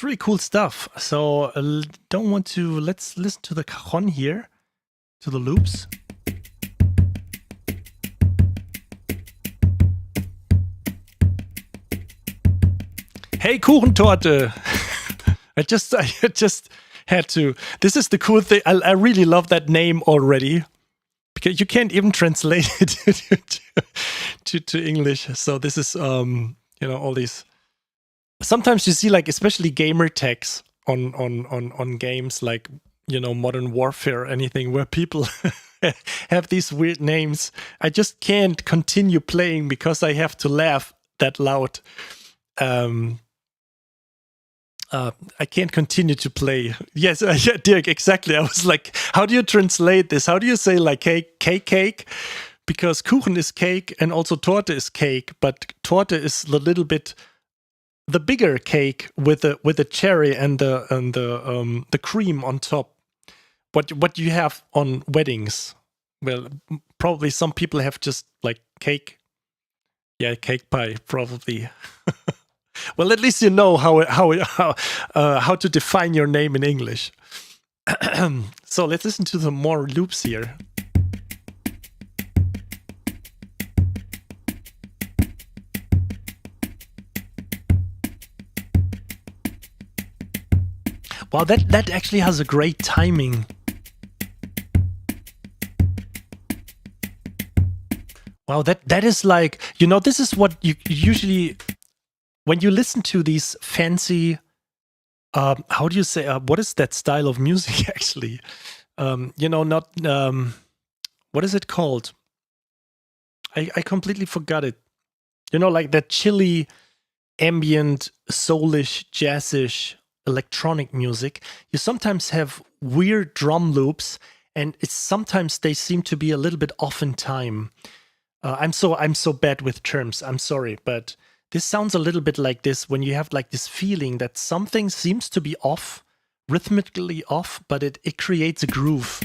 Really cool stuff. So let's listen to the cajon here, to the loops. Hey, Kuchentorte. I just had to. This is the cool thing. I really love that name already, because you can't even translate it to English. So this is all these. Sometimes you see, like, especially gamer tags on games like, Modern Warfare or anything, where people have these weird names. I just can't continue playing because I have to laugh that loud. I can't continue to play. Yes, yeah, Dirk, exactly. I was like, how do you translate this? How do you say, like, cake? Because Kuchen is cake and also Torte is cake, but Torte is a little bit the bigger cake with the cherry and the cream on top. What you have on weddings? Well, probably some people have just like cake. Yeah, cake pie, probably. Well, at least you know how to define your name in English. So let's listen to some more loops here. Wow, that actually has a great timing. Wow, that is like, you know, this is what you usually, when you listen to these fancy, how do you say, what is that style of music actually? You know, not, what is it called? I completely forgot it. You know, like that chilly, ambient, soulish, jazzish, electronic music. You sometimes have weird drum loops, and it's sometimes they seem to be a little bit off in time. I'm so bad with terms. I'm sorry, but this sounds a little bit like this when you have like this feeling that something seems to be off, rhythmically off, but it creates a groove.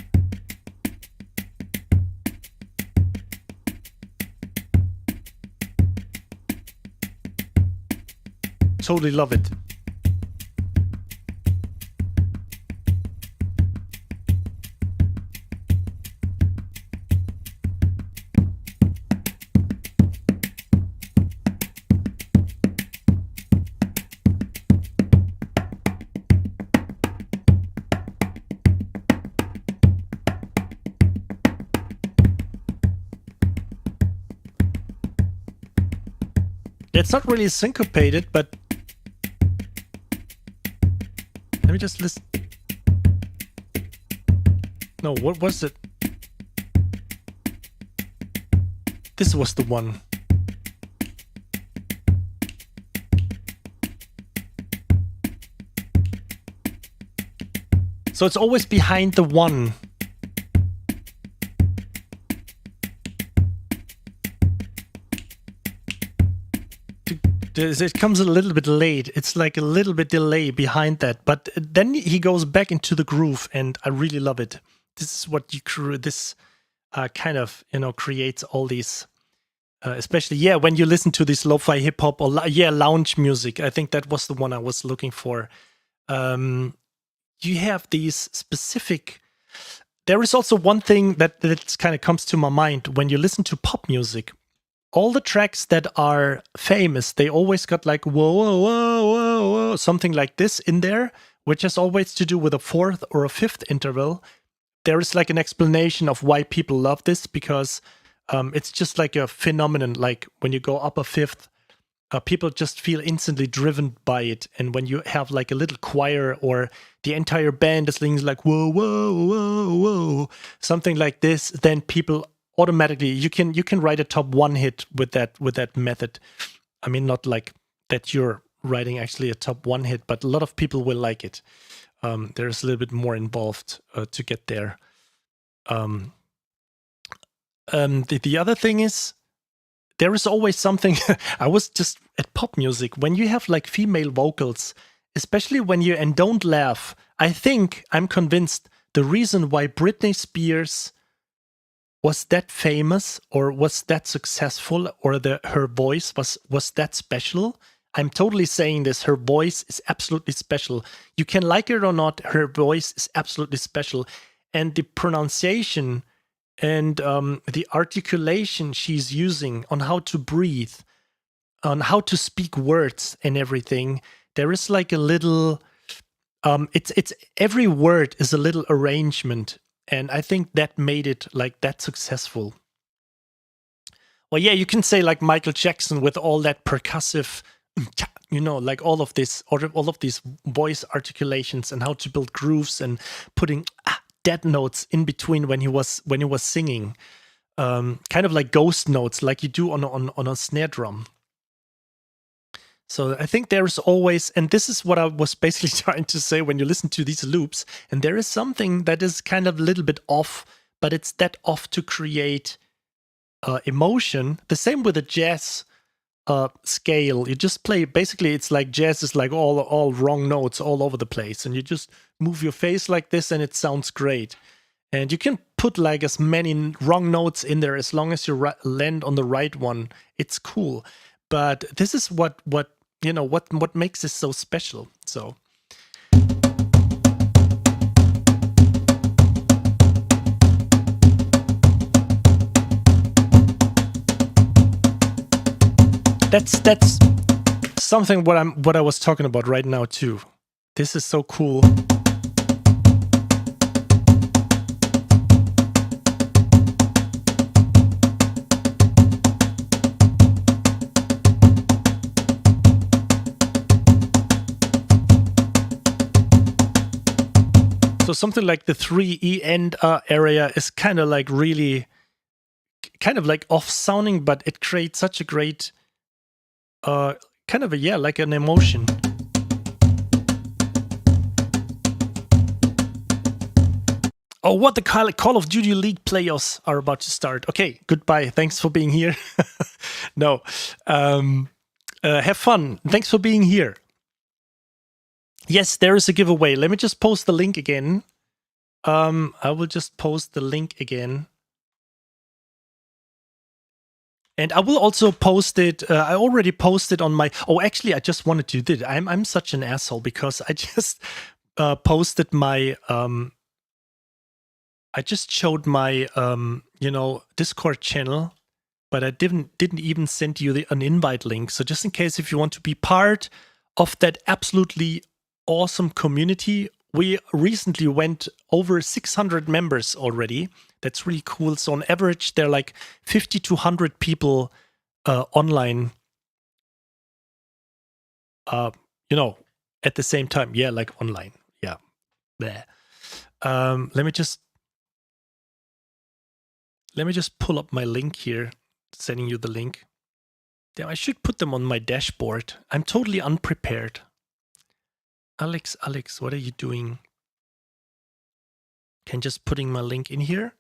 Totally love it. It's not really syncopated, but let me just listen. No, what was it? This was the one. So it's always behind the one. It comes a little bit late. It's like a little bit delay behind that, but then he goes back into the groove, and I really love it. This is what you this kind of, you know, creates all these, especially when you listen to this lo-fi hip hop or lounge music. I think that was the one I was looking for. You have these specific. There is also one thing that kind of comes to my mind when you listen to pop music. All the tracks that are famous, they always got like whoa, whoa, whoa, whoa, whoa, something like this in there, which has always to do with a fourth or a fifth interval. There is like an explanation of why people love this, because it's just like a phenomenon. Like when you go up a fifth, people just feel instantly driven by it. And when you have like a little choir or the entire band is singing like whoa, whoa, whoa, whoa, something like this, then people automatically, you can write a top one hit with that method. I mean, not like that you're writing actually a top one hit, but a lot of people will like it. There's a little bit more involved to get there. The other thing is, there is always something. I was just at pop music, when you have like female vocals, especially when and don't laugh. I'm convinced the reason why Britney Spears was that famous or was that successful, or her voice was that special. I'm totally saying this. Her voice is absolutely special. You can like it or not, her voice is absolutely special. And the pronunciation and the articulation she's using on how to breathe, on how to speak words and everything, there is like a little, it's every word is a little arrangement. And I think that made it like that successful. Well, yeah, you can say like Michael Jackson with all that percussive, you know, like all of these voice articulations and how to build grooves and putting dead notes in between when he was singing, kind of like ghost notes, like you do on a snare drum. So I think there is always, and this is what I was basically trying to say when you listen to these loops, and there is something that is kind of a little bit off, but it's that off to create emotion. The same with a jazz scale. You just play, basically it's like jazz is like all wrong notes all over the place, and you just move your face like this and it sounds great. And you can put like as many wrong notes in there as long as you land on the right one. It's cool. But this is what you know, what makes this so special. So That's something what I was talking about right now too. This is so cool. So something like the 3E end area is kind of like really kind of like off sounding, but it creates such a great kind of a like an emotion. Oh, what the Call of Duty League playoffs are about to start. Okay, goodbye. Thanks for being here. No, have fun. Thanks for being here. Yes, there is a giveaway. Let me just post the link again. I will just post the link again. And I will also post it. I already posted on my. Oh, actually, I just wanted to do it. I'm such an asshole because I just posted my. I just showed my Discord channel, but I didn't even send you an invite link. So just in case if you want to be part of that absolutely awesome community, we recently went over 600 members already. That's really cool. So on average, there are like 50 to 100 people online, at the same time. Yeah, like online. Yeah. Bleh. Let me just pull up my link here, sending you the link. Damn, I should put them on my dashboard. I'm totally unprepared. Alex, what are you doing? Can just putting my link in here.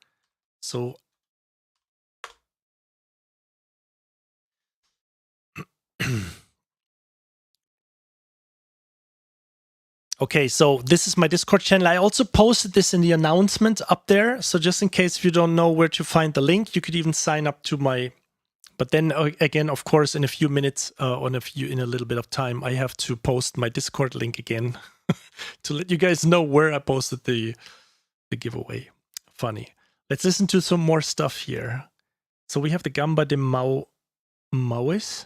So okay, so this is my Discord channel. I also posted this in the announcement up there. So just in case if you don't know where to find the link, you could even sign up to my. But then again, of course, in a few minutes, in a little bit of time, I have to post my Discord link again to let you guys know where I posted the giveaway. Funny. Let's listen to some more stuff here. So we have the Gamba de Maues.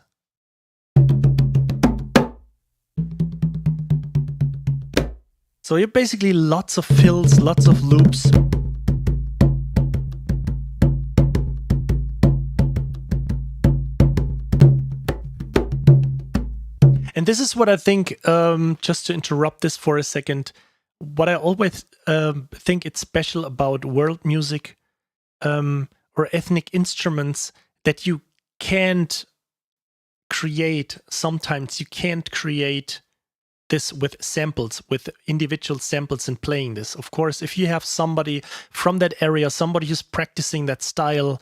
So you're basically lots of fills, lots of loops. And this is what I think, just to interrupt this for a second, what I always think it's special about world music or ethnic instruments, that you can't create, sometimes you can't create this with samples, with individual samples and playing this. Of course, if you have somebody from that area, somebody who's practicing that style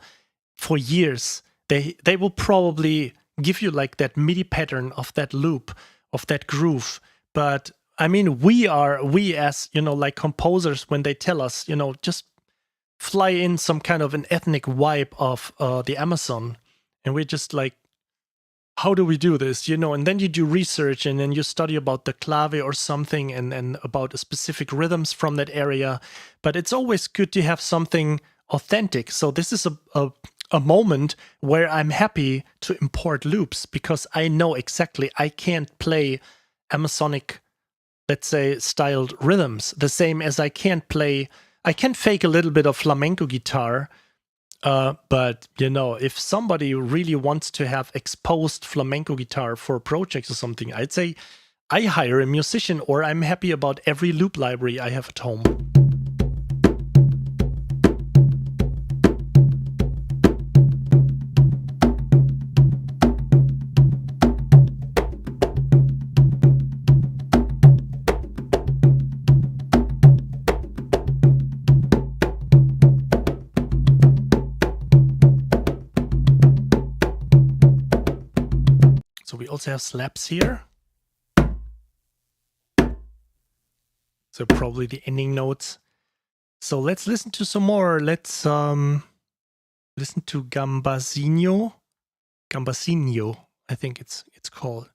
for years, they will probably give you like that MIDI pattern of that loop, of that groove. But I mean, we as, like composers, when they tell us, just fly in some kind of an ethnic vibe of the Amazon, and we're just like, how do we do this? And then you do research and then you study about the clave or something and about specific rhythms from that area. But it's always good to have something authentic. So this is a moment where I'm happy to import loops because I know exactly I can't play Amazonic, let's say, styled rhythms the same as I can fake a little bit of flamenco guitar. But if somebody really wants to have exposed flamenco guitar for projects or something, I'd say I hire a musician, or I'm happy about every loop library I have at home. Also have slaps here. So probably the ending notes. So let's listen to some more. Let's listen to Gambasinho, I think it's called.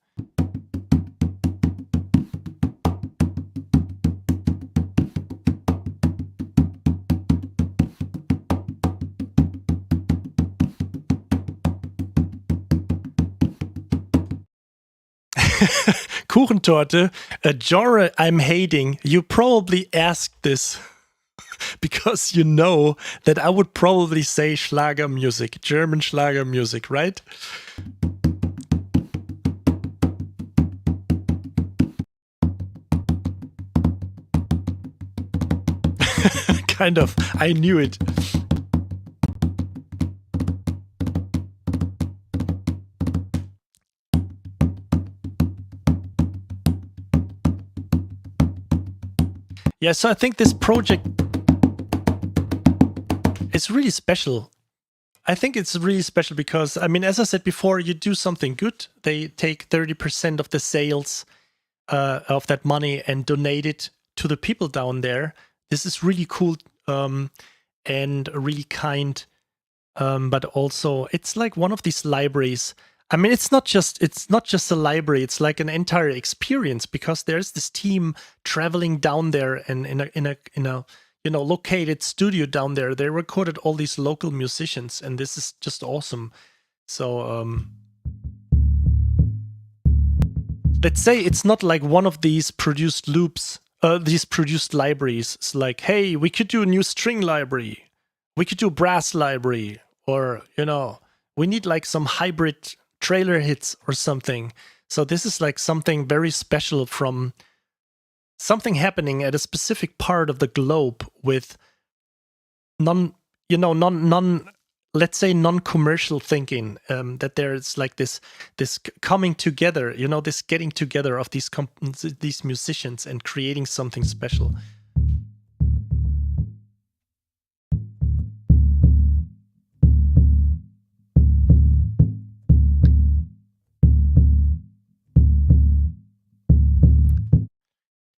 Kuchentorte, a genre I'm hating. You probably asked this because you know that I would probably say Schlager music, German Schlager music, right? Kind of. I knew it. Yeah, so I think this project is really special. I think it's really special because, I mean, as I said before, you do something good. They take 30% of the sales of that money and donate it to the people down there. This is really cool and really kind. But also, it's like one of these libraries. I mean, it's not just a library. It's like an entire experience because there's this team traveling down there and in a located studio down there. They recorded all these local musicians, and this is just awesome. So let's say it's not like one of these produced loops, these produced libraries. It's like, hey, we could do a new string library, we could do a brass library, or we need like some hybrid trailer hits or something. So this is like something very special from something happening at a specific part of the globe with let's say non-commercial thinking, that there's like this coming together, this getting together of these musicians and creating something special.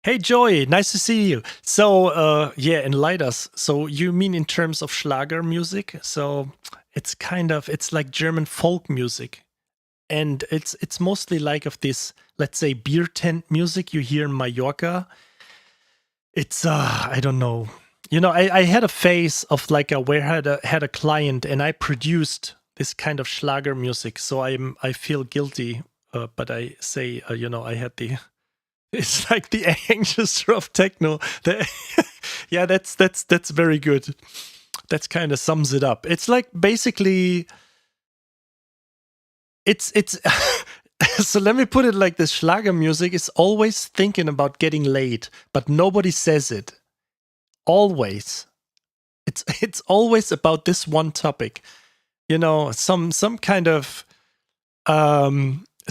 Hey Joy, nice to see you. So yeah, enlighten us. So you mean in terms of Schlager music? So it's like German folk music, and it's mostly like of this, let's say, beer tent music you hear in Mallorca. It's I don't know. I had a phase of like where I had a client and I produced this kind of Schlager music. So I feel guilty, but I say I had the. It's like the ancestor of techno. Yeah, that's very good. That's kind of sums it up. It's like basically, it's so let me put it like this: Schlager music is always thinking about getting laid, but nobody says it. Always, it's always about this one topic.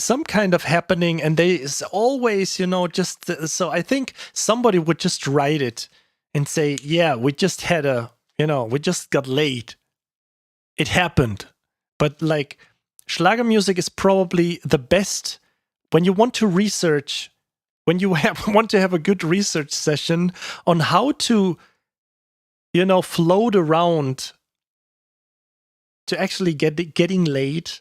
Some kind of happening, and they is always just so I think somebody would just write it and say, yeah, we just got laid, it happened. But like Schlager music is probably the best when you want to research, when you want to have a good research session on how to float around to actually getting laid.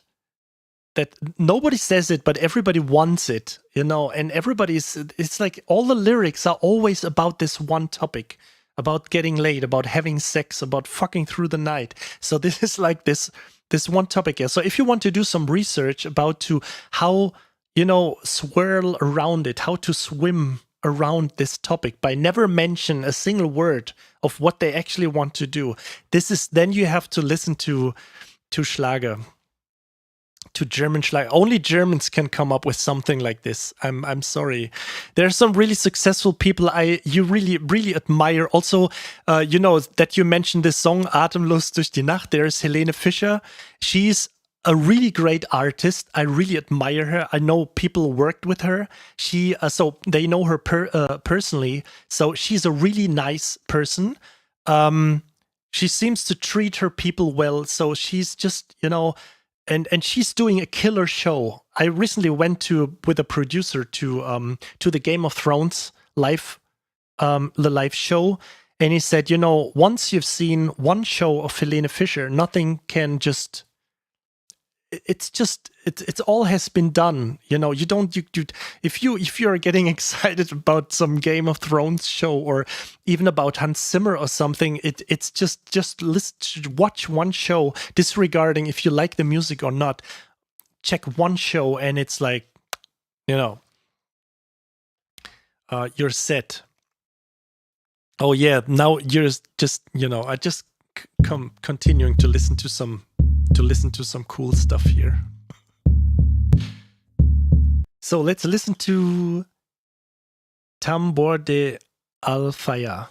That nobody says it, but everybody wants it, and it's like all the lyrics are always about this one topic, about getting laid, about having sex, about fucking through the night. So this is like this one topic here. So if you want to do some research about how, swirl around it, how to swim around this topic by never mention a single word of what they actually want to do, then you have to listen to Schlager. To German Schlager. Only Germans can come up with something like this. I'm sorry. There are some really successful people you really, really admire. Also, that you mentioned this song, Atemlos durch die Nacht. There's Helene Fischer. She's a really great artist. I really admire her. I know people worked with her. So they know her personally. So she's a really nice person. She seems to treat her people well. So she's just, and she's doing a killer show. I recently went with a producer to the Game of Thrones the live show, and he said, once you've seen one show of Helene Fischer, nothing can just. It's all has been done. If you are getting excited about some Game of Thrones show or even about Hans Zimmer or something, it's just watch one show, disregarding if you like the music or not. Check one show and it's like, your set. Oh yeah, now you're just, you know, I just continuing to listen to some cool stuff here. So let's listen to Tambor de Alfaya.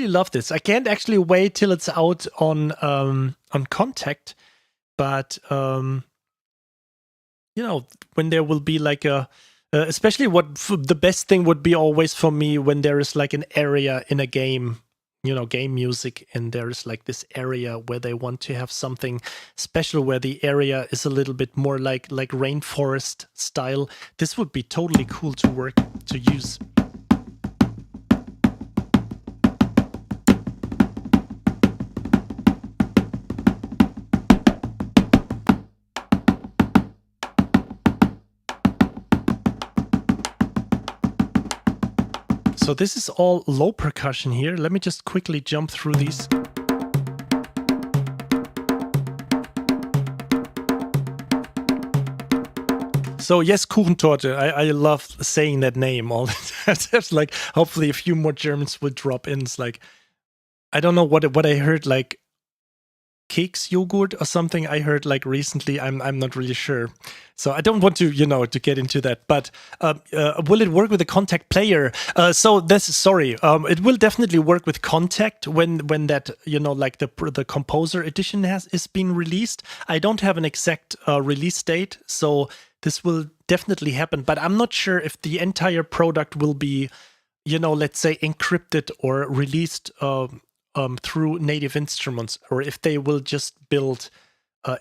Love this. I can't actually wait till it's out on Contact, but you know, when there will be like a especially the best thing would be always for me when there is like an area in a game, you know, game music, and there is like this area where they want to have something special, where the area is a little bit more like rainforest style. This would be totally cool to use. So this is all low percussion here. Let me just quickly jump through these. So yes, Kuchentorte. I love saying that name all the time. It's like, hopefully a few more Germans will drop in. It's like, I don't know what I heard, like Keks yogurt or something I heard like recently. I'm not really sure. So I don't want to, you know, to get into that. But will it work with a Contact player? It will definitely work with Contact when that, you know, like the Composer edition is being released. I don't have an exact release date, so this will definitely happen. But I'm not sure if the entire product will be, you know, let's say encrypted or released through native instruments, or if they will just build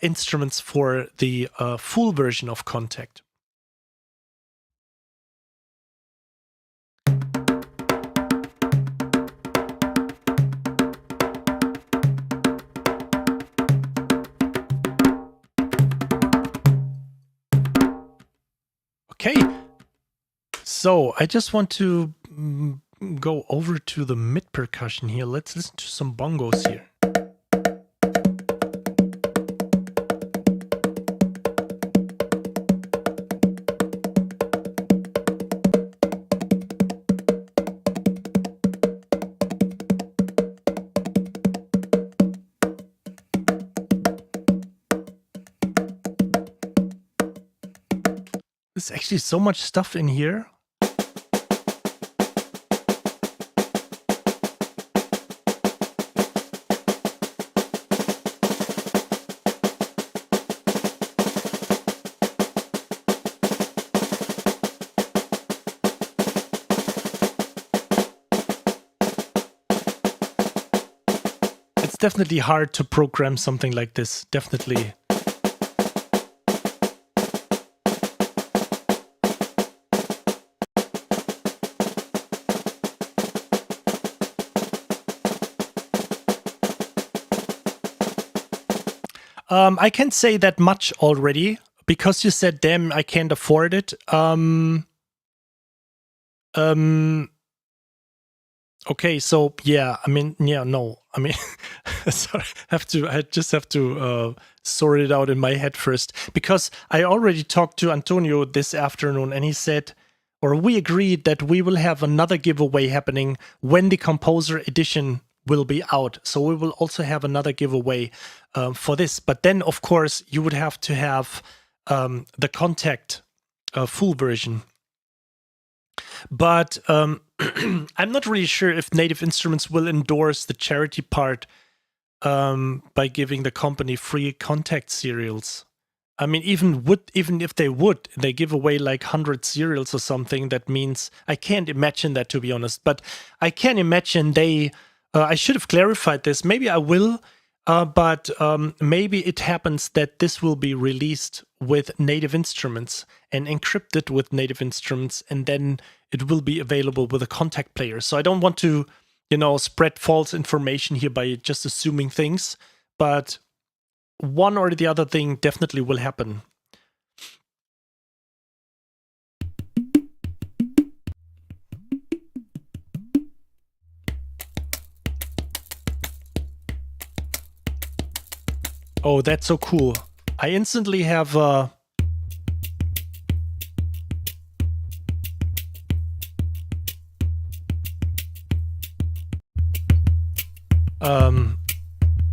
instruments for the full version of Contact. Okay, so I just want to go over to the mid percussion here. Let's listen to some bongos here. There's actually so much stuff in here. It's definitely hard to program something like this, definitely. I can't say that much already, because you said, damn, I can't afford it. Okay, so yeah, I mean, yeah, no, I mean, sorry, I just have to sort it out in my head first, because I already talked to Antonio this afternoon, and he said, or we agreed that we will have another giveaway happening when the Composer edition will be out. So we will also have another giveaway for this. But then, of course, you would have to have the Contact full version. But I'm not really sure if Native Instruments will endorse the charity part by giving the company free Contact serials. I mean, even if they would, they give away like 100 serials or something. That means, I can't imagine that, to be honest. But I can imagine they... I should have clarified this. Maybe I will. But maybe it happens that this will be released with native instruments and encrypted with native instruments, and then it will be available with a contact player. So I don't want to, spread false information here by just assuming things, but one or the other thing definitely will happen. Oh, that's so cool. I instantly have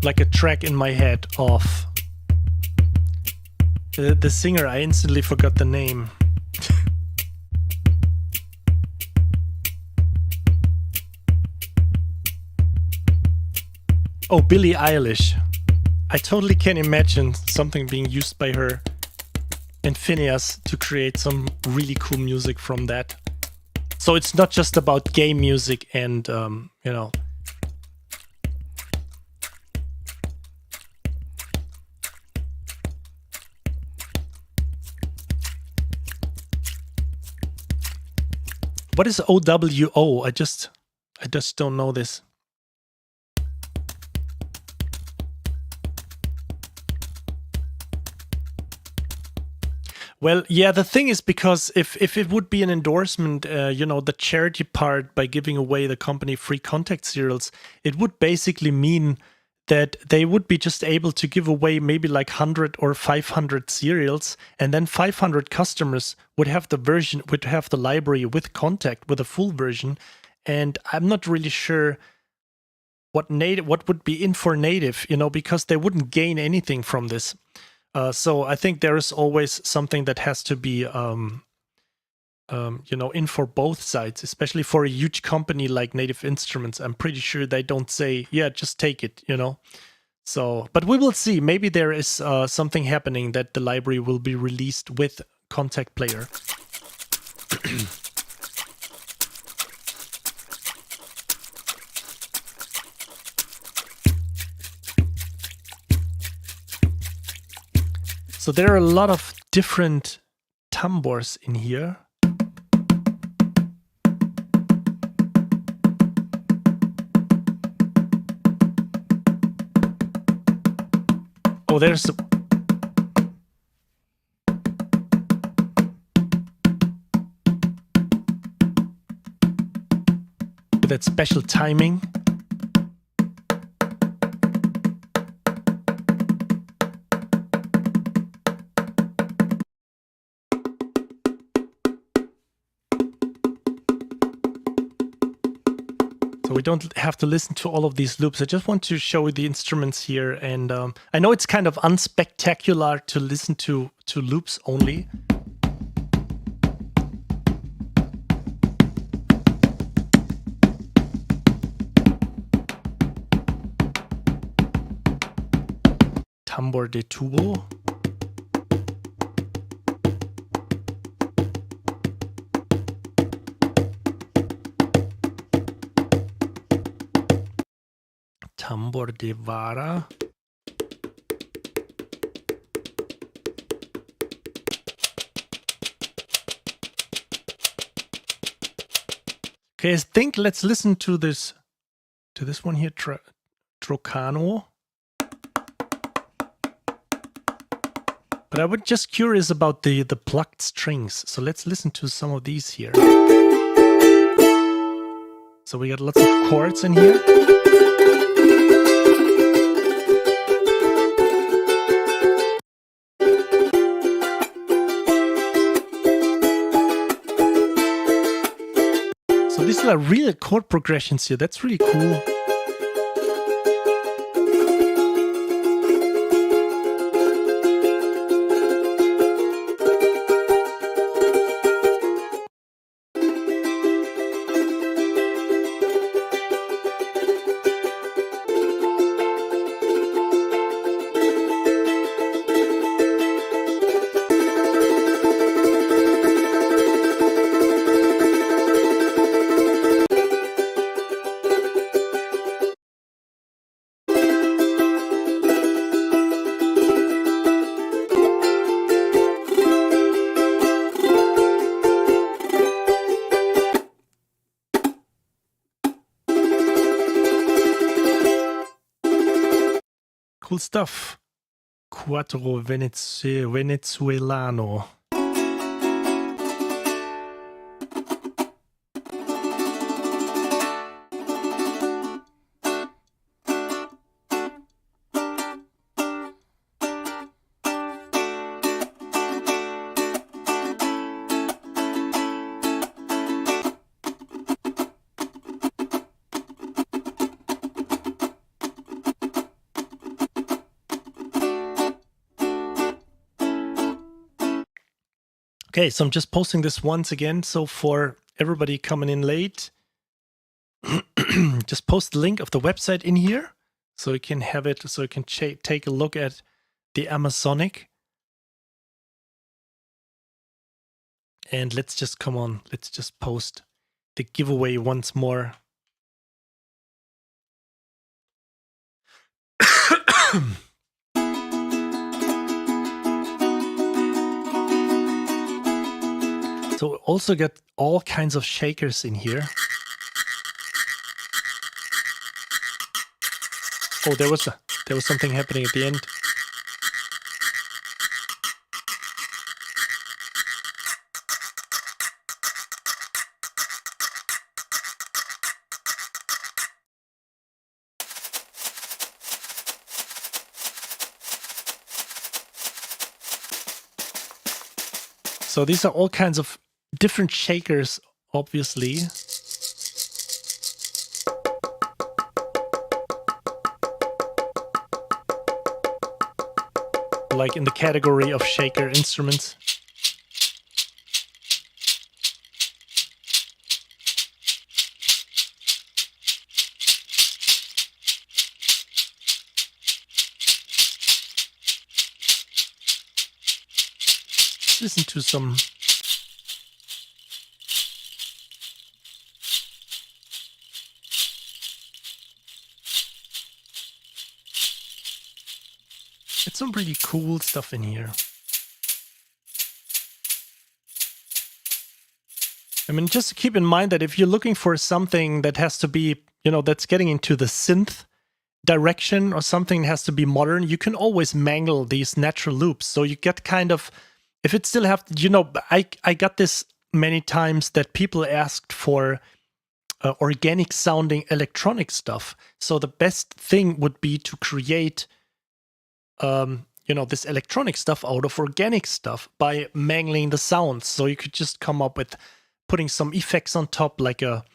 like a track in my head of the singer. I instantly forgot the name. Oh, Billie Eilish. I totally can imagine something being used by her and Phineas to create some really cool music from that. So it's not just about game music and, What is OWO? I just don't know this. Well, yeah, the thing is, because if it would be an endorsement, the charity part by giving away the company free contact serials, it would basically mean that they would be just able to give away maybe like 100 or 500 serials, and then 500 customers would have the library with contact, with a full version. And I'm not really sure what would be in for native, because they wouldn't gain anything from this. So I think there is always something that has to be, in for both sides, especially for a huge company like Native Instruments. I'm pretty sure they don't say, yeah, just take it, So, but we will see. Maybe there is something happening that the library will be released with Contact Player. So there are a lot of different tambours in here. Oh, there's that special timing. So we don't have to listen to all of these loops. I just want to show you the instruments here. And I know it's kind of unspectacular to listen to loops only. Tambor de tubo. Tambor de vara. Okay, I think let's listen to this one here, Trocano. But I was just curious about the plucked strings. So let's listen to some of these here. So we got lots of chords in here. So these are real chord progressions here. That's really cool. Cool stuff. Quattro Venezuelano. Okay, so I'm just posting this once again. So for everybody coming in late, just post the link of the website in here so you can have it, so you can take a look at the Amazonic. And let's just come on, let's just post the giveaway once more. So we also get all kinds of shakers in here. Oh, there was something happening at the end. So these are all kinds of different shakers, obviously. Like in the category of shaker instruments. Listen to some it's some really cool stuff in here. I mean, just keep in mind that if you're looking for something that has to be, that's getting into the synth direction or something that has to be modern, you can always mangle these natural loops. So you get kind of, if it still have, I got this many times that people asked for organic sounding electronic stuff. So the best thing would be to create, this electronic stuff out of organic stuff by mangling the sounds. So you could just come up with putting some effects on top, like a,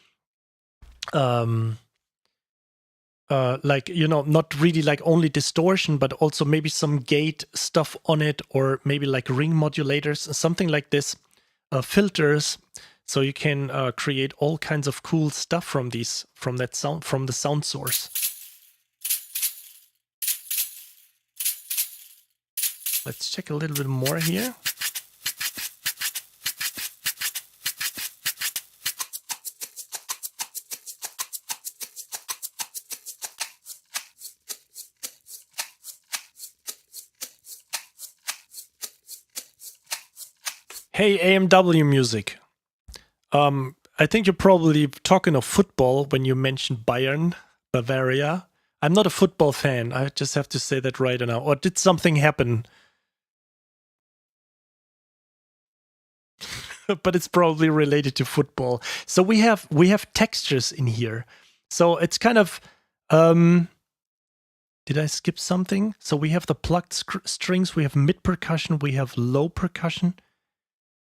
not really like only distortion, but also maybe some gate stuff on it, or maybe like ring modulators, something like this, filters. So you can create all kinds of cool stuff from the sound source. Let's check a little bit more here. Hey, AMW Music. I think you're probably talking of football when you mentioned Bayern, Bavaria. I'm not a football fan. I just have to say that right now. Or did something happen? But it's probably related to football. So we have textures in here. So it's kind of did I skip something? So we have the plucked strings, we have mid percussion, we have low percussion,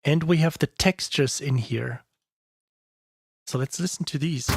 and we have the textures in here. So let's listen to these.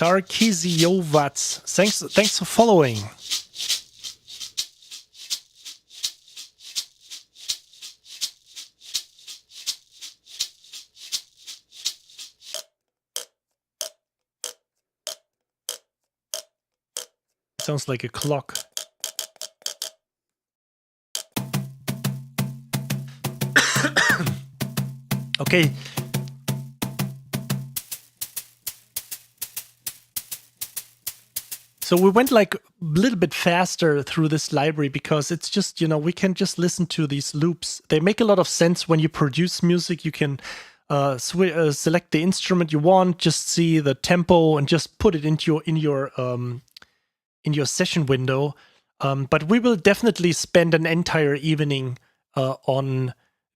Tarkisiovats, thanks for following. Sounds like a clock. Okay. So we went like a little bit faster through this library because it's just, you know, we can just listen to these loops. They make a lot of sense when you produce music. You can select the instrument you want, just see the tempo and just put it into your session window. But we will definitely spend an entire evening on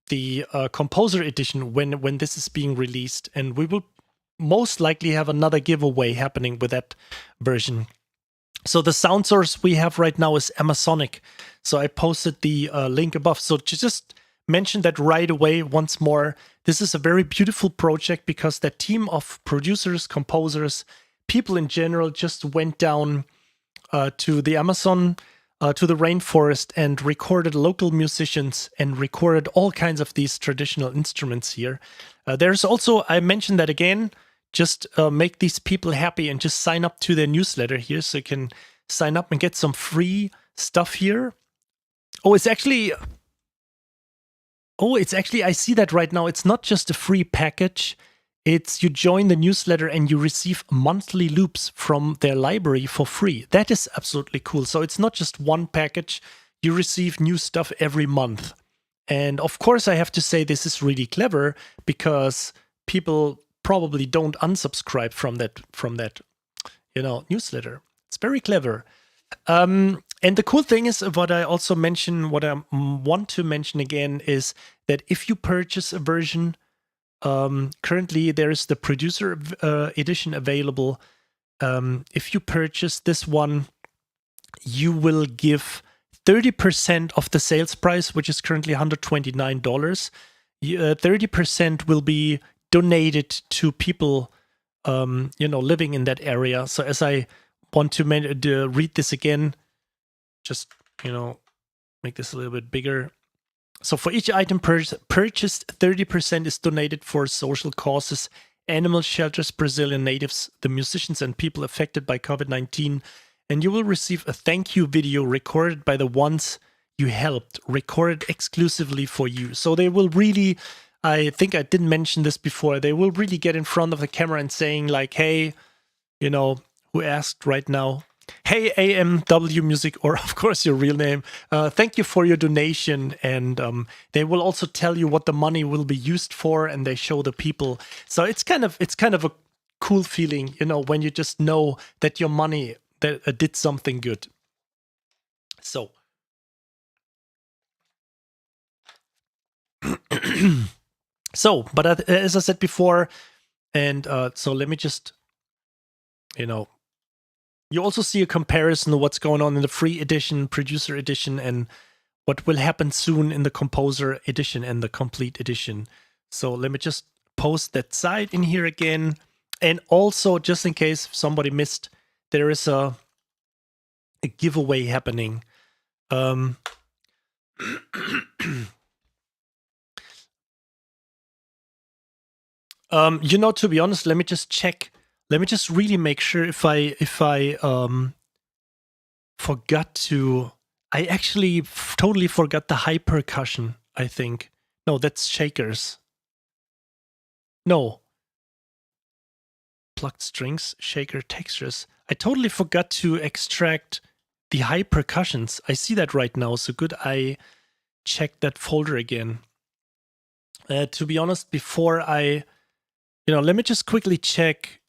the Composer Edition when this is being released, and we will most likely have another giveaway happening with that version. So the sound source we have right now is Amazonic. So I posted the link above. So to just mention that right away once more, this is a very beautiful project because that team of producers, composers, people in general just went down to the Amazon, to the rainforest, and recorded local musicians and recorded all kinds of these traditional instruments here. There's also, I mentioned that again, just make these people happy and just sign up to their newsletter here, so you can sign up and get some free stuff here. It's actually, I see that right now. It's not just a free package. It's you join the newsletter and you receive monthly loops from their library for free. That is absolutely cool. So it's not just one package. You receive new stuff every month. And of course, I have to say this is really clever because people probably don't unsubscribe from that newsletter. It's very clever. And the cool thing is, what I also mention, what I want to mention again, is that if you purchase a version, currently there is the producer edition available. If you purchase this one, you will give 30% of the sales price, which is currently $129. 30% will be donated to people, living in that area. So as I want to read this again, just, make this a little bit bigger. So for each item purchased, 30% is donated for social causes, animal shelters, Brazilian natives, the musicians and people affected by COVID-19. And you will receive a thank you video recorded by the ones you helped, recorded exclusively for you. So they will really, I think I didn't mention this before, they will really get in front of the camera and saying like, hey, who asked right now? Hey, AMW Music, or of course your real name. Thank you for your donation. And they will also tell you what the money will be used for, and they show the people. So it's kind of a cool feeling, when you just know that your money that did something good. So. But as I said before, and so let me just, you also see a comparison of what's going on in the free edition, producer edition, and what will happen soon in the composer edition and the complete edition. So let me just post that site in here again. And also, just in case somebody missed, there is a giveaway happening. To be honest, let me just check. Let me just really make sure if I forgot to. I actually totally forgot the high percussion, I think. No, that's shakers. No. Plucked strings, shaker textures. I totally forgot to extract the high percussions. I see that right now, so good I checked that folder again. To be honest, before I, let me just quickly check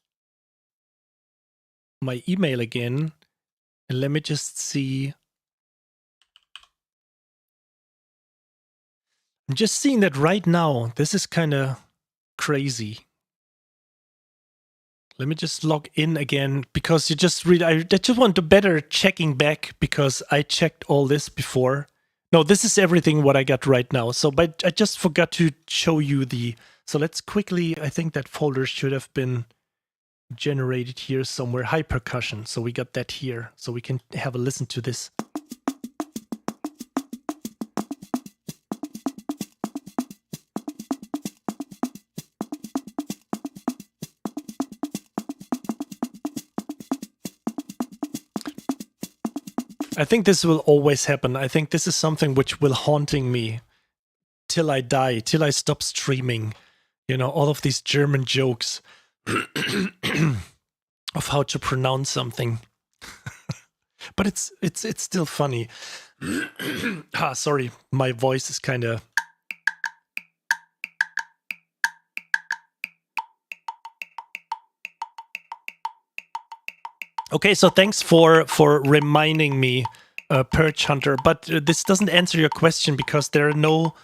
my email again, and let me just see. I'm just seeing that right now. This is kind of crazy. Let me just log in again, because you just read. I just want to better checking back because I checked all this before. No, this is everything what I got right now. So, but I just forgot to show you the. So let's quickly. I think that folder should have been generated here somewhere. High percussion. So we got that here. So we can have a listen to this. I think this will always happen. I think this is something which will haunting me till I die, till I stop streaming. You know, all of these German jokes of how to pronounce something. But it's still funny. Sorry, my voice is kind of... Okay, so thanks for reminding me, Perch Hunter. But this doesn't answer your question because there are no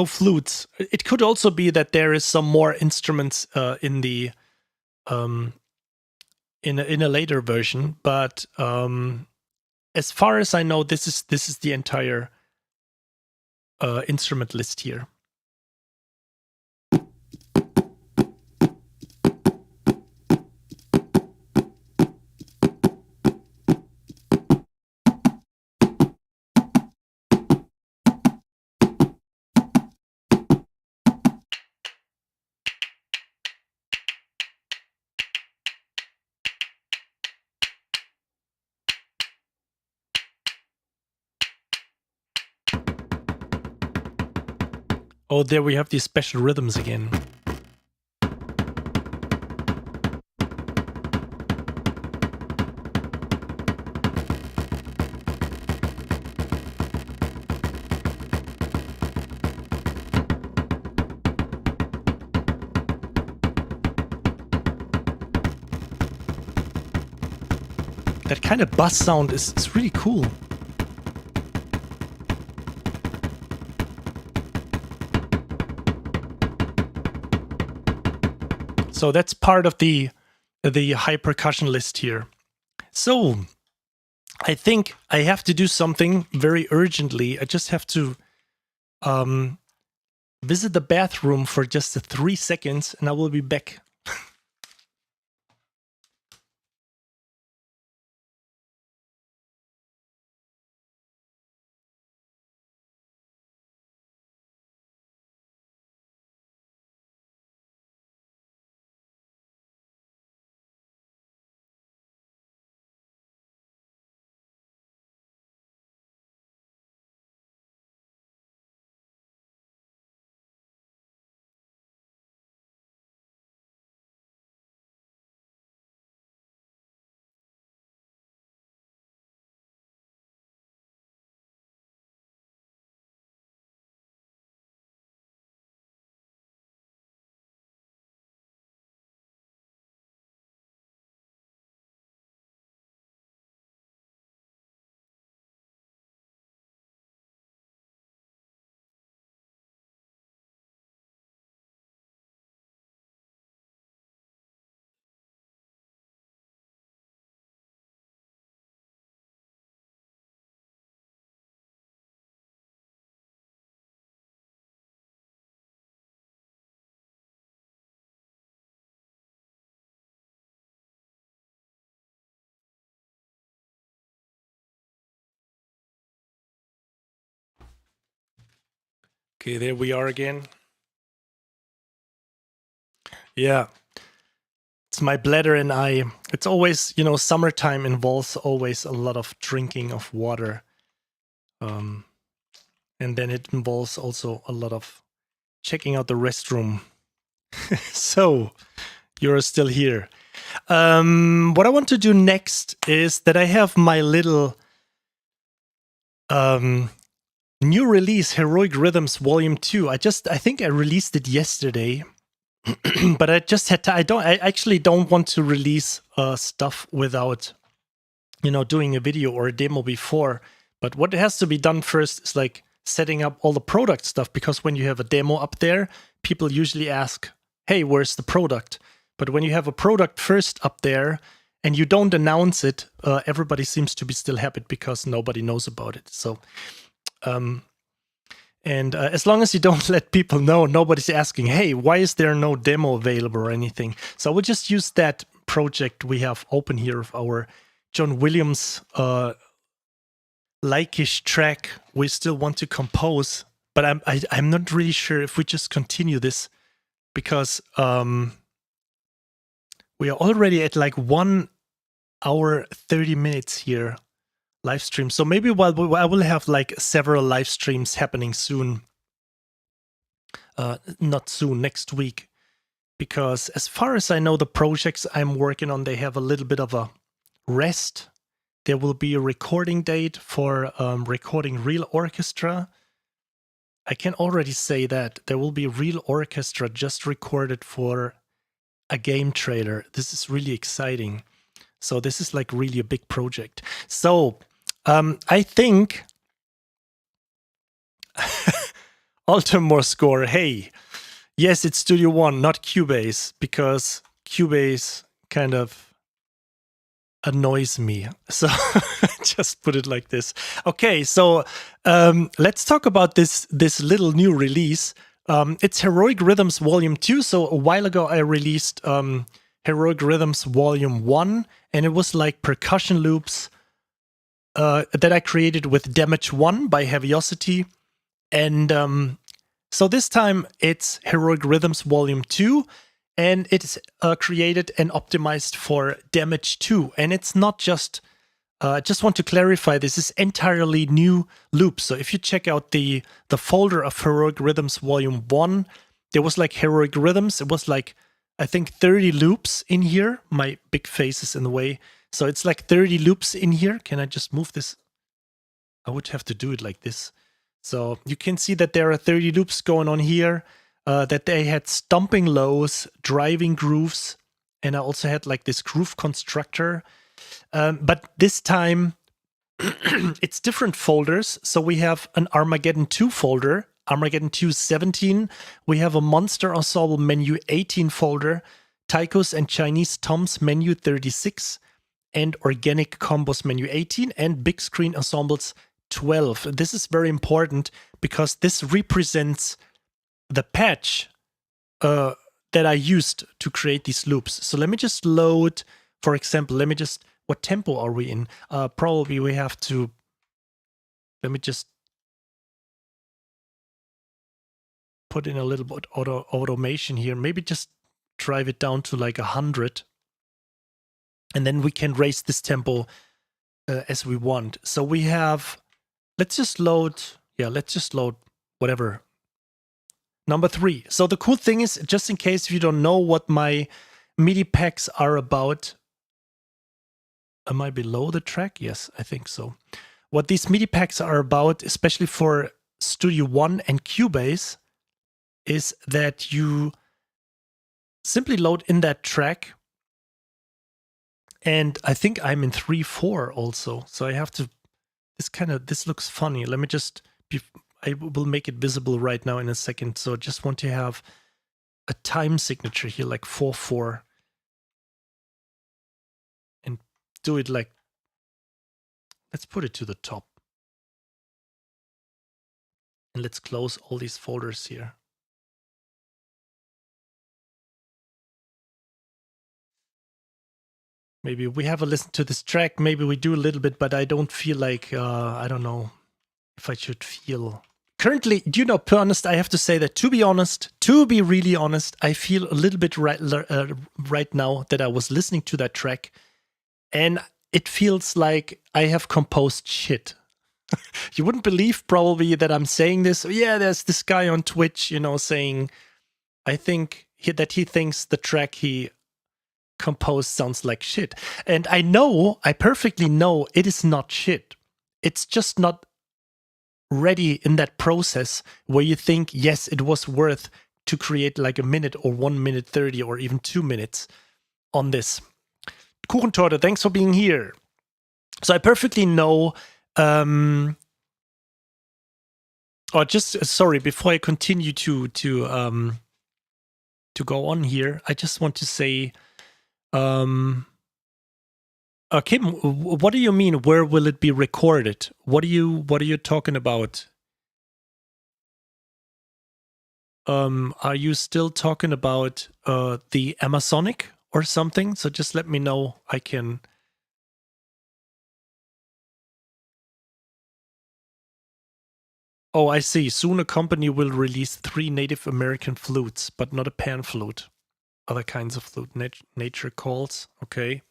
flutes. It could also be that there is some more instruments in the in a later version. But as far as I know, this is the entire instrument list here. Oh, there we have these special rhythms again. That kind of bass sound is really cool. So that's part of the high percussion list here. So I think I have to do something very urgently. I just have to visit the bathroom for just 3 seconds and I will be back. Okay, there we are again. Yeah. It's my bladder and I. It's always, you know, summertime involves always a lot of drinking of water. And then it involves also a lot of checking out the restroom. So, you're still here. What I want to do next is that I have my little new release, Heroic Rhythms Volume 2. I think I released it yesterday. But I just had to, I actually don't want to release stuff without, you know, doing a video or a demo before. But what has to be done first is like setting up all the product stuff, because when you have a demo up there, people usually ask, hey, where's the product? But when you have a product first up there and you don't announce it, everybody seems to be still happy because nobody knows about it. So, and as long as you don't let people know, nobody's asking, hey, why is there no demo available or anything? So we'll just use that project we have open here of our John Williams like-ish track we still want to compose. But I'm not really sure if we just continue this, because we are already at like 1 hour 30 minutes here live stream. So maybe I will have like several live streams happening soon not soon, next week. Because as far as I know, the projects I'm working on, they have a little bit of a rest. There will be a recording date for recording real orchestra. I can already say that there will be real orchestra just recorded for a game trailer. This is really exciting. So this is like really a big project. So I think Altamore score, hey, yes, it's Studio One, not Cubase, because Cubase kind of annoys me. So just put it like this. Okay, so let's talk about this little new release. It's Heroic Rhythms Volume 2. So a while ago I released Heroic Rhythms Volume 1, and it was like percussion loops that I created with Damage 1 by Heaviosity. And so this time it's Heroic Rhythms Volume 2, and it's created and optimized for Damage 2. And it's not just, I just want to clarify, this is entirely new loops. So if you check out the folder of Heroic Rhythms Volume 1, there was like Heroic Rhythms. It was like, I think 30 loops in here. My big face is in the way. So it's like 30 loops in here. Can I just move this? I would have to do it like this. So you can see that there are 30 loops going on here, that they had stomping lows, driving grooves, and I also had like this groove constructor. But this time it's different folders. So we have an Armageddon 2 folder, Armageddon 2 17. We have a Monster Ensemble Menu 18 folder, Taikos and Chinese Toms Menu 36, and Organic Combos Menu 18, and Big Screen Ensembles 12. This is very important because this represents the patch that I used to create these loops. So let me just load, for example, what tempo are we in? Probably we have to, let me just put in a little bit automation here. Maybe just drive it down to like 100. And then we can raise this tempo as we want. So we have, let's just load whatever. Number 3. So the cool thing is, just in case if you don't know what my MIDI packs are about, am I below the track? Yes, I think so. What these MIDI packs are about, especially for Studio One and Cubase, is that you simply load in that track. And I think I'm in 3/4 also. So I have to, this looks funny. Let me just, I will make it visible right now in a second. So I just want to have a time signature here, like 4/4. And do it like, let's put it to the top. And let's close all these folders here. Maybe we have a listen to this track. Maybe we do a little bit, but I don't feel like, I don't know if I should feel. Currently, do you know, per honest, I have to say that to be really honest, I feel a little bit right now that I was listening to that track, and it feels like I have composed shit. You wouldn't believe probably that I'm saying this. Yeah, there's this guy on Twitch, saying, I think that he thinks the track he composed sounds like shit. And I perfectly know it is not shit. It's just not ready in that process where you think, yes, it was worth to create like a minute or 1 minute 30 or even 2 minutes on this. Kuchentorte, thanks for being here. So I perfectly know, or just, sorry, before I continue to go on here, I just want to say, Kim, what do you mean? Where will it be recorded? What are you talking about? Are you still talking about the Amazonic or something? So just let me know. I can. Oh, I see. Soon a company will release 3 Native American flutes, but not a pan flute. Other kinds of flute. Nature calls. Okay.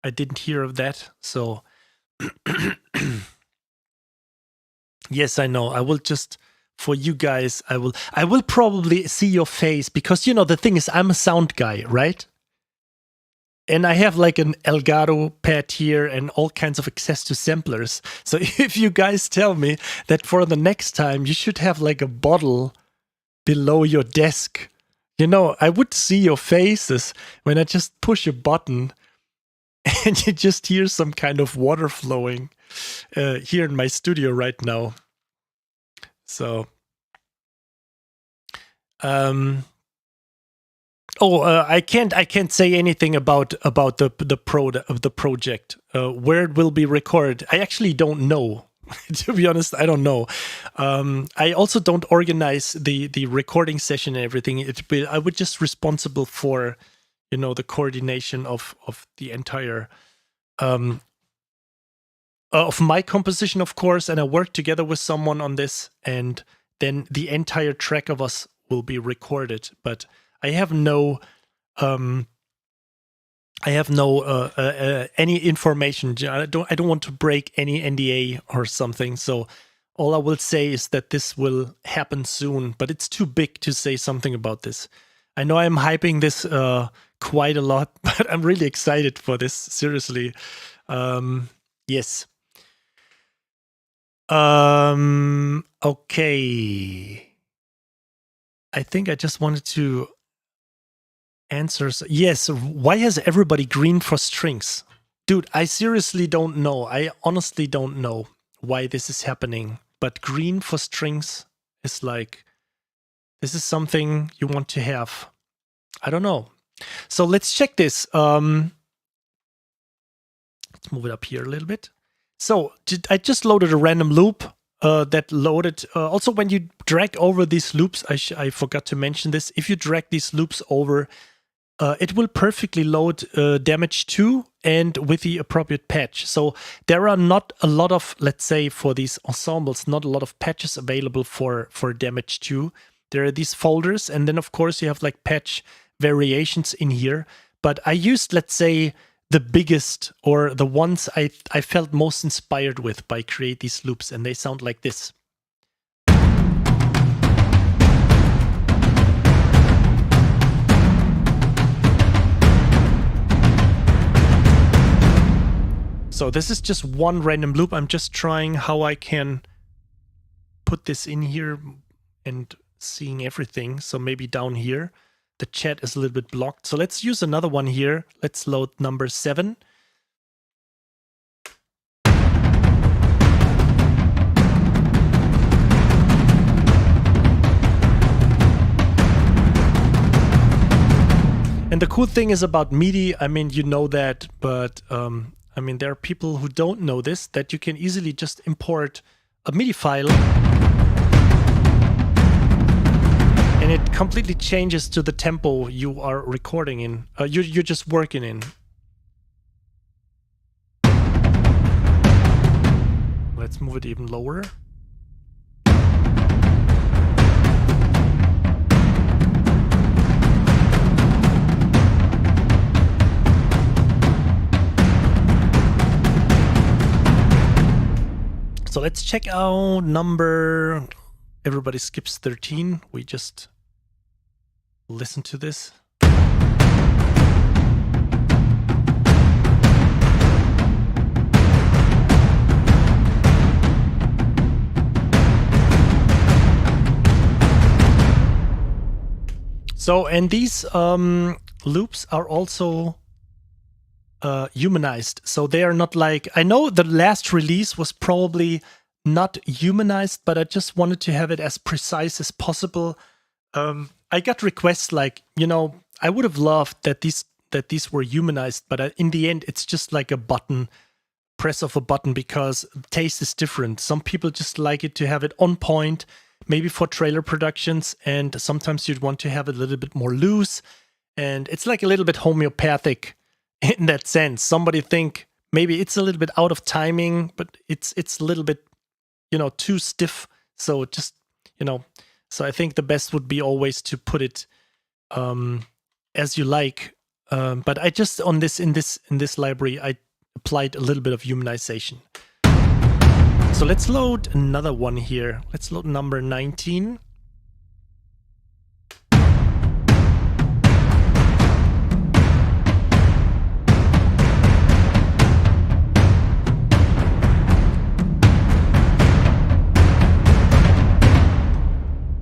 I didn't hear of that. So yes, I know. I will just for you guys, I will probably see your face, because you know the thing is, I'm a sound guy, right? And I have like an Elgato pad here and all kinds of access to samplers. So if you guys tell me that for the next time you should have like a bottle below your desk, you know, I would see your faces when I just push a button and you just hear some kind of water flowing here in my studio right now. So, I can't say anything about the project, where it will be recorded. I actually don't know. To be honest, I don't know. I also don't organize the recording session and everything. I would just responsible for, you know, the coordination of the entire of my composition, of course. And I work together with someone on this, and then the entire track of us will be recorded. But I have no any information. I don't want to break any NDA or something. So all I will say is that this will happen soon, but it's too big to say something about this. I know I'm hyping this quite a lot, but I'm really excited for this. Seriously. Yes. Okay. I think I just wanted to answer. Yes. Why has everybody green for strings? Dude, I seriously don't know. I honestly don't know why this is happening. But green for strings is like, this is something you want to have. I don't know. So let's check this. Let's move it up here a little bit. So I just loaded a random loop that loaded. Also, when you drag over these loops, I forgot to mention this. If you drag these loops over, it will perfectly load damage 2 and with the appropriate patch. So there are not a lot of, let's say, for these ensembles, not a lot of patches available for damage 2. There are these folders, and then of course you have like patch variations in here. But I used, let's say, the biggest, or the ones I felt most inspired with by create these loops, and they sound like this. So this is just one random loop. I'm just trying how I can put this in here and seeing everything. So maybe down here, the chat is a little bit blocked. So let's use another one here. Let's load number 7. And the cool thing is about MIDI, I mean, you know that, but I mean, there are people who don't know this, that you can easily just import a MIDI file and it completely changes to the tempo you are recording in, you're just working in. Let's move it even lower. So let's check out number, everybody skips 13. We just listen to this. So, and these loops are also humanized. So they are not like, I know the last release was probably not humanized, but I just wanted to have it as precise as possible. I got requests like, you know, I would have loved that these were humanized, but in the end, it's just like a button, press of a button, because taste is different. Some people just like it to have it on point, maybe for trailer productions, and sometimes you'd want to have it a little bit more loose, and it's like a little bit homeopathic in that sense. Somebody think maybe it's a little bit out of timing, but it's a little bit, you know, too stiff. So just, you know, so I think the best would be always to put it as you like. But I just on this in this library I applied a little bit of humanization. So let's load another one here. Let's load number 19.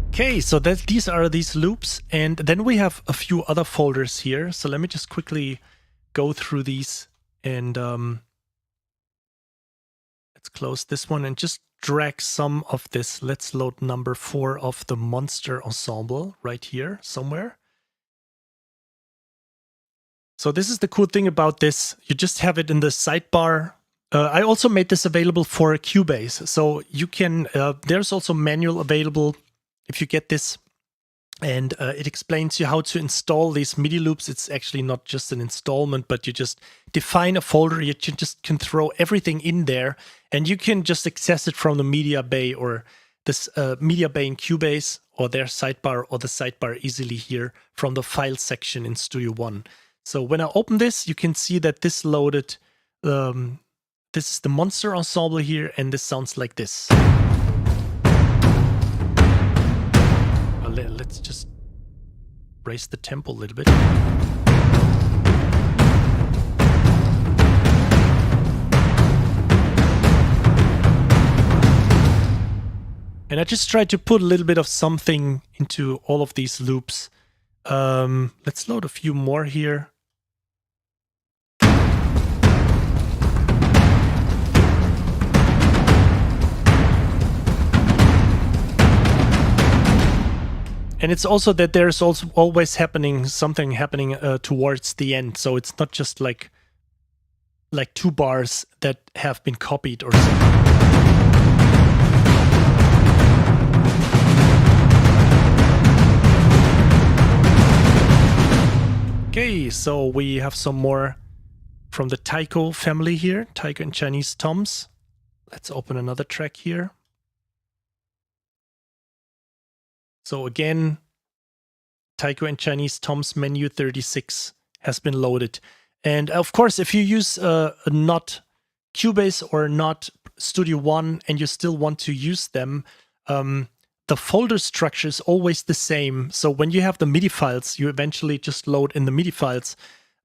Okay, so these are these loops, and then we have a few other folders here. So let me just quickly go through these, and let's close this one and just drag some of this. Let's load number 4 of the Monster Ensemble right here somewhere. So this is the cool thing about this. You just have it in the sidebar. I also made this available for Cubase. So you can, there's also manual available if you get this, and it explains you how to install these MIDI loops. It's actually not just an installment, but you just define a folder. You just can throw everything in there, and you can just access it from the media bay or this media bay in Cubase or their sidebar or the sidebar easily here from the file section in Studio One. So when I open this, you can see that this loaded, this is the Monster Ensemble here, and this sounds like this. Let's just raise the tempo a little bit. And I just tried to put a little bit of something into all of these loops. Let's load a few more here. And it's also that there's also always something happening towards the end. So it's not just like 2 bars that have been copied or something. Okay, so we have some more from the Taiko family here, Taiko and Chinese Toms. Let's open another track here. So again, Taiko and Chinese Tom's menu 36 has been loaded. And of course, if you use not Cubase or not Studio One and you still want to use them, the folder structure is always the same. So when you have the MIDI files, you eventually just load in the MIDI files,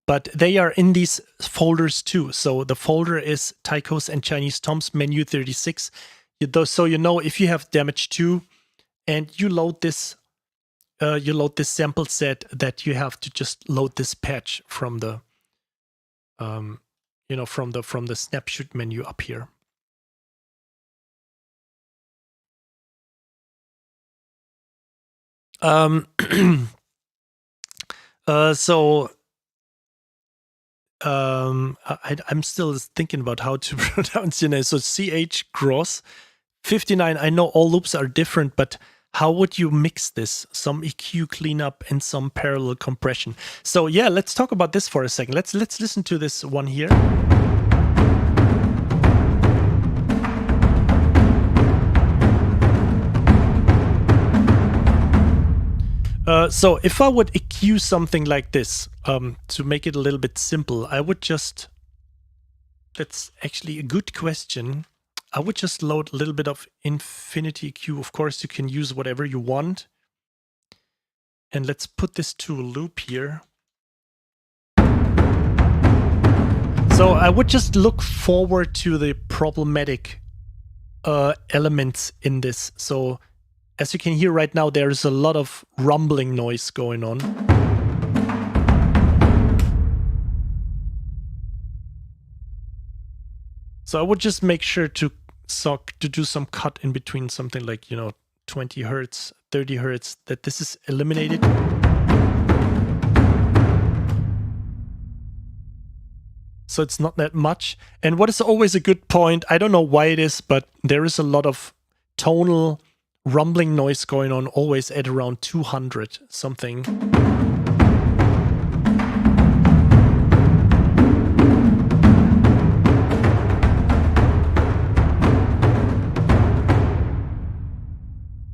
but they are in these folders too. So the folder is Taiko's and Chinese Tom's menu 36. So you know if you have Damage 2, and you load this sample set, that you have to just load this patch from the from the snapshot menu up here. I'm still thinking about how to pronounce your name. So CH Gross 59. I know all loops are different, but how would you mix this? Some EQ cleanup and some parallel compression. So yeah, let's talk about this for a second. Let's listen to this one here. So if I would EQ something like this, to make it a little bit simple, I would just, that's actually a good question. I would just load a little bit of Infinity EQ. Of course, you can use whatever you want. And let's put this to a loop here. So I would just look forward to the problematic elements in this. So as you can hear right now, there's a lot of rumbling noise going on. So I would just make sure to do some cut in between, something like, 20 hertz, 30 hertz, that this is eliminated. So it's not that much. And what is always a good point, I don't know why it is, but there is a lot of tonal rumbling noise going on, always at around 200 something.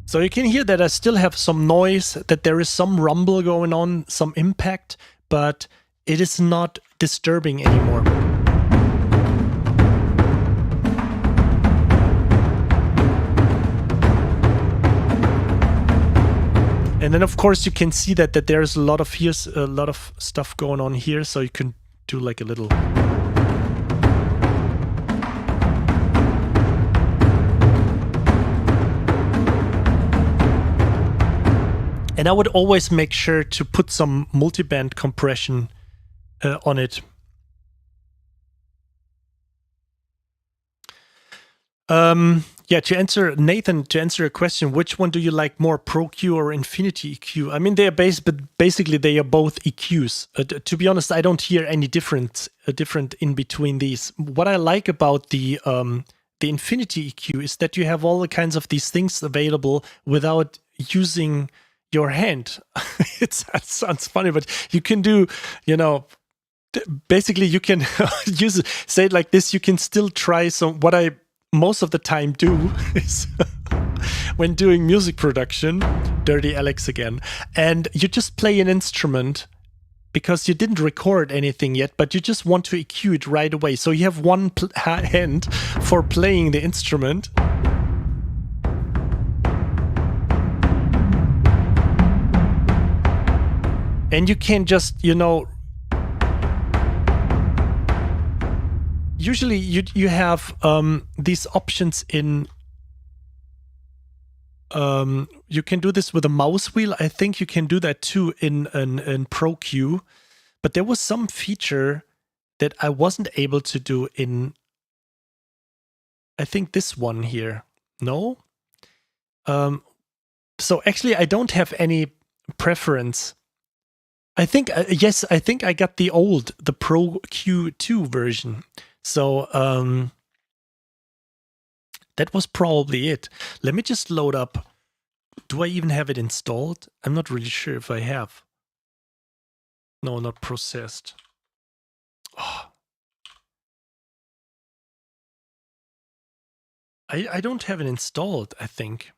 So you can hear that I still have some noise, that there is some rumble going on, some impact, but it is not disturbing anymore. And then of course you can see that there's a lot of stuff going on here, so you can do like a little. And I would always make sure to put some multiband compression on it. Yeah, to answer Nathan, to answer your question, which one do you like more, Pro Q or Infinity EQ? I mean, they are basically they are both EQs. To be honest, I don't hear any different in between these. What I like about the Infinity EQ is that you have all the kinds of these things available without using your hand. That sounds funny, but you can do, you know, basically you can use it, say it like this, you can still try some, what I most of the time do is when doing music production, Dirty Alex again, and you just play an instrument because you didn't record anything yet, but you just want to EQ it right away. So you have one hand for playing the instrument. And you can just, you know, usually you have these options in, you can do this with a mouse wheel. I think you can do that too in Pro Q, but there was some feature that I wasn't able to do in, I think this one here. No? So actually I don't have any preference. I think, yes, I think I got the Pro Q2 version. So that was probably it. Let me just load up. Do I even have it installed? I'm not really sure if I have. No, not processed. Oh. I don't have it installed, I think.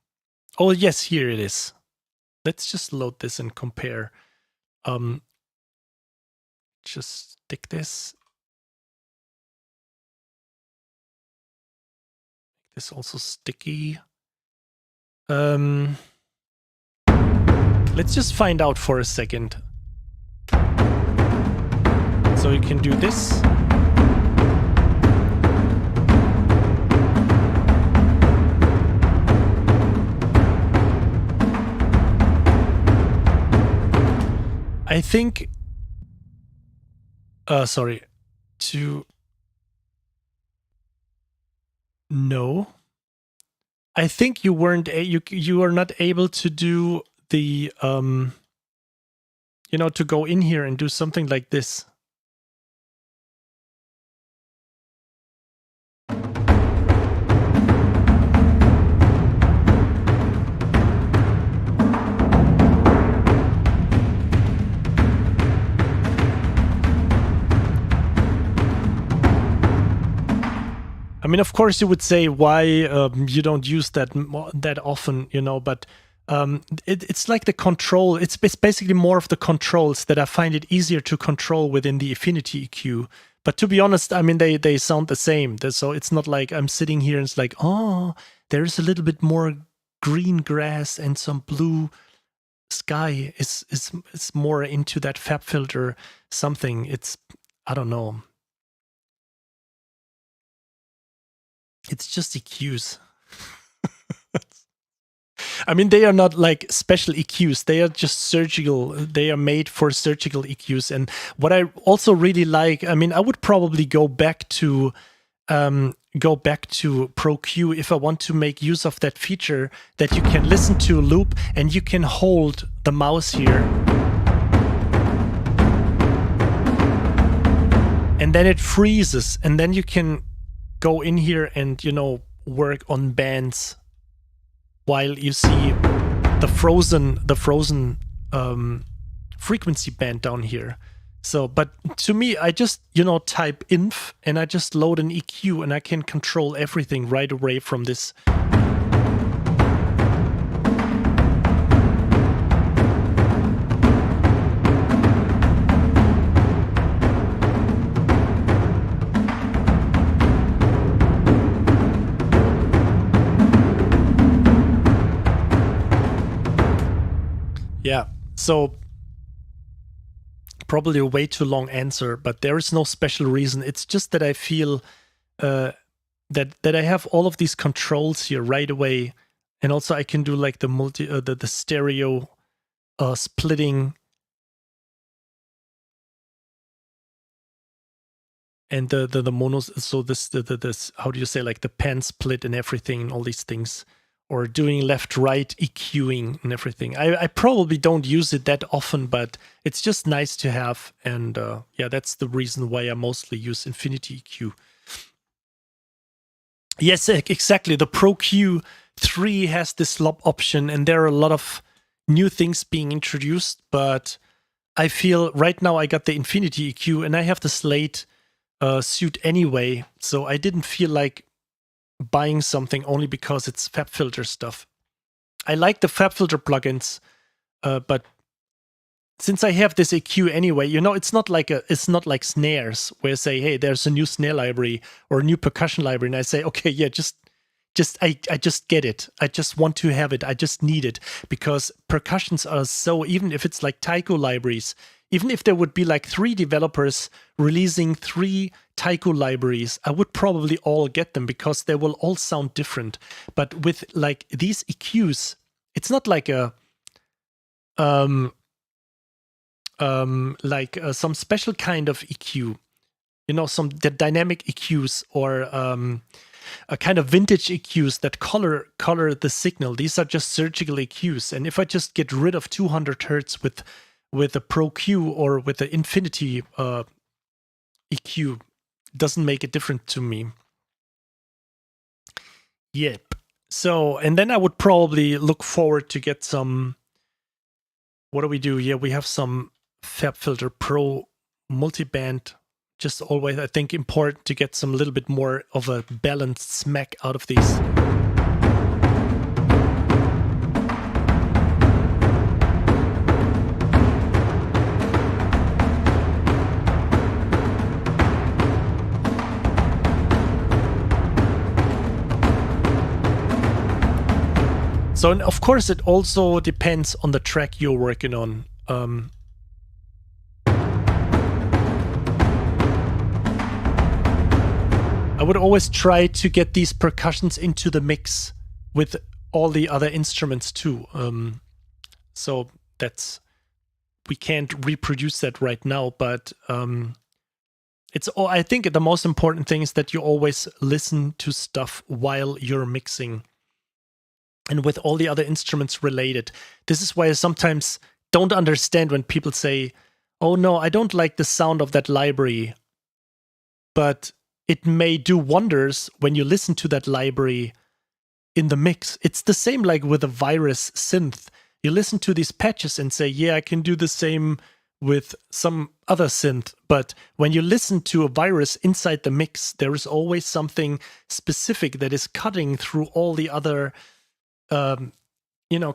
Oh, yes, here it is. Let's just load this and compare. Just stick this. Make this also sticky. Let's just find out for a second. So you can do this. I think, sorry, no. I think you weren't, you are not able to do the, you know, to go in here and do something like this. I mean, of course, you would say why you don't use that often, you know, but it's like the control. It's basically more of the controls that I find it easier to control within the Affinity EQ. But to be honest, I mean, they sound the same. So it's not like I'm sitting here and it's like, oh, there's a little bit more green grass and some blue sky. It's more into that fab filter something. It's, I don't know. It's just EQs. I mean, they are not like special EQs. They are just surgical. They are made for surgical EQs. And what I also really like, I mean, I would probably go back to Pro Q if I want to make use of that feature that you can listen to a loop and you can hold the mouse here. And then it freezes, and then you can go in here and, you know, work on bands while you see the frozen frequency band down here. So, but to me, I just, you know, type inf and I just load an EQ and I can control everything right away from this. So probably a way too long answer, but there is no special reason. It's just that I feel that I have all of these controls here right away, and also I can do like the the stereo splitting, and the monos. So this how do you say, like the pan split and everything and all these things, or doing left right EQing and everything. I probably don't use it that often, but it's just nice to have. And yeah, that's the reason why I mostly use Infinity EQ. Yes, exactly. The Pro Q3 has this lob option, and there are a lot of new things being introduced. But I feel right now I got the Infinity EQ, and I have the Slate suit anyway, so I didn't feel like buying something only because it's FabFilter stuff. I like the FabFilter plugins, but since I have this EQ anyway, you know, it's not like snares where I say, hey, there's a new snare library or a new percussion library, and I say, okay, yeah, I just get it. I just want to have it. I just need it, because percussions are so, even if it's like taiko libraries, even if there would be like 3 developers releasing 3 taiko libraries, I would probably all get them because they will all sound different. But with like these EQs, it's not like a some special kind of EQ, you know, the dynamic EQs, or a kind of vintage EQs that color the signal. These are just surgical EQs, and if I just get rid of 200 hertz with the Pro Q or with the Infinity EQ, doesn't make a difference to me. Yep. So, and then I would probably look forward to get some. What do we do? Yeah, we have some FabFilter Pro multiband. Just always, I think, important to get some little bit more of a balanced smack out of these. So, and of course, it also depends on the track you're working on. I would always try to get these percussions into the mix with all the other instruments too. So we can't reproduce that right now, but I think the most important thing is that you always listen to stuff while you're mixing, and with all the other instruments related. This is why I sometimes don't understand when people say, oh no, I don't like the sound of that library, but it may do wonders when you listen to that library in the mix. It's the same like with a Virus synth. You listen to these patches and say, yeah, I can do the same with some other synth. But when you listen to a Virus inside the mix, there is always something specific that is cutting through all the other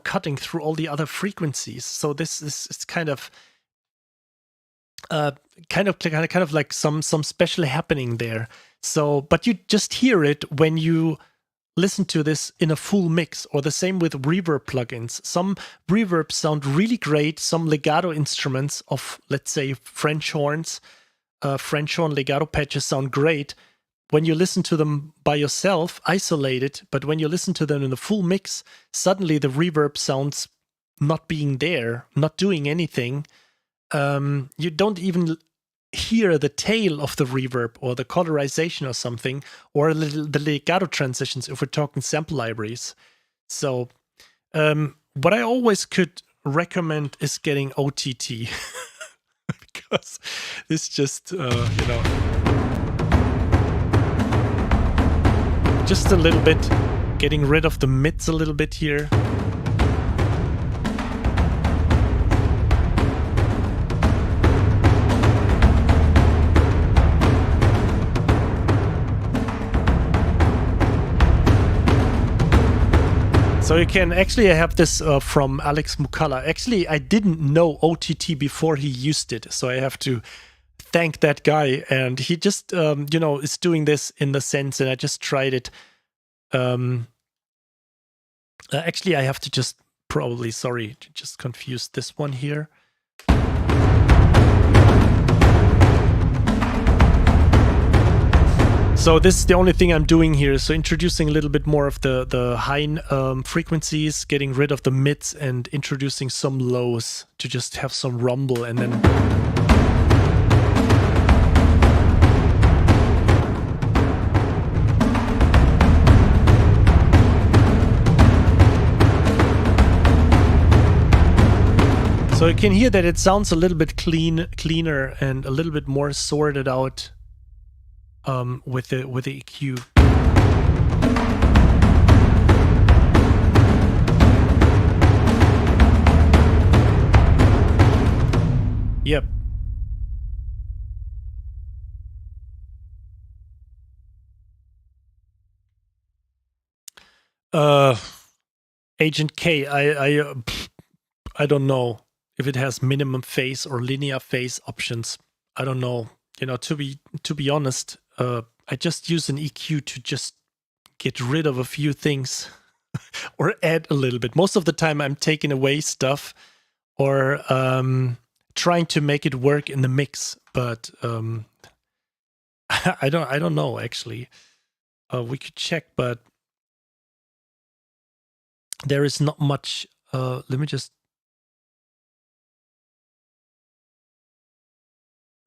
cutting through all the other frequencies. So this is kind of like some special happening there. So, but you just hear it when you listen to this in a full mix, or the same with reverb plugins. Some reverbs sound really great. Some legato instruments of, let's say, French horns, French horn legato patches sound great when you listen to them by yourself, isolated, but when you listen to them in a full mix, suddenly the reverb sounds not being there, not doing anything. You don't even hear the tail of the reverb or the colorization or something, or the legato transitions if we're talking sample libraries. So what I always could recommend is getting OTT because this just, just a little bit, getting rid of the mids a little bit here. So you can, actually I have this from Alex Mukala. Actually, I didn't know OTT before he used it. So I have to thank that guy. And he just, is doing this in the sense, and I just tried it. Actually, I have to just probably, sorry, just confused this one here. So this is the only thing I'm doing here. So introducing a little bit more of the high frequencies, getting rid of the mids and introducing some lows to just have some rumble and then... So you can hear that it sounds a little bit cleaner and a little bit more sorted out with the EQ. Yep. Agent K, I don't know if it has minimum phase or linear phase options. I don't know. You know, to be honest, I just use an EQ to just get rid of a few things or add a little bit. Most of the time I'm taking away stuff or trying to make it work in the mix, but I don't know actually. We could check, but there is not much. Let me just...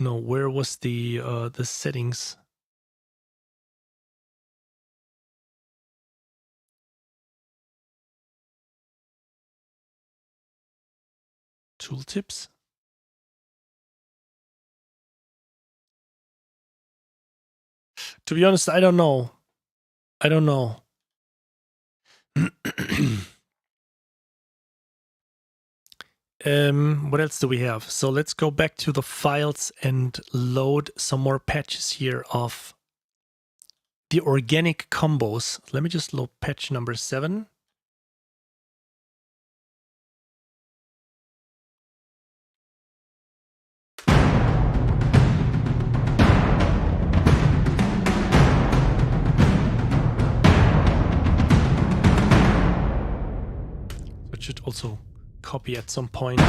No, where was the settings? Tooltips? To be honest, I don't know. I don't know. What else do we have? So let's go back to the files and load some more patches here of the organic combos. Let me just load patch number 7. It should also copy at some point.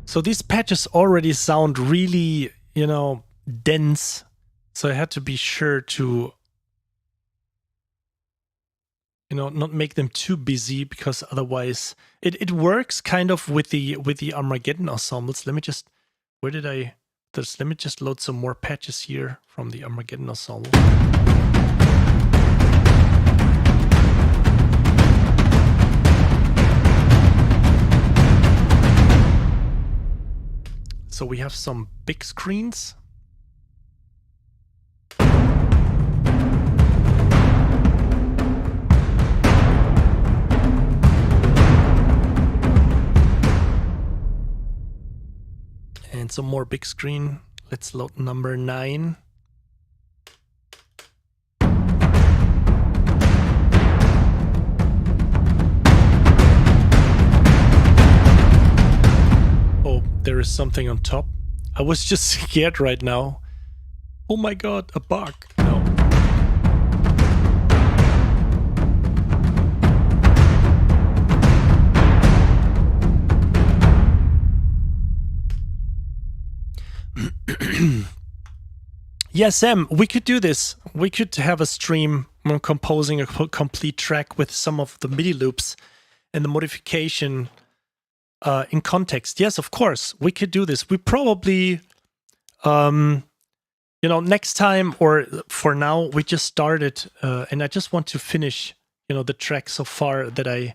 So these patches already sound really, you know, dense. So I had to be sure to, you know, not make them too busy, because otherwise it works kind of with the Armageddon ensembles. Let me just, where did I, let me just load some more patches here from the Armageddon ensemble. So we have some big screens. And some more big screen. Let's load number 9. Oh, there is something on top. I was just scared right now. Oh my god, a bug. No. Yeah, Sam, we could do this. We could have a stream on composing a complete track with some of the MIDI loops and the modification in context. Yes, of course, we could do this. We probably, you know, next time, or for now, we just started, and I just want to finish, you know, the track so far that I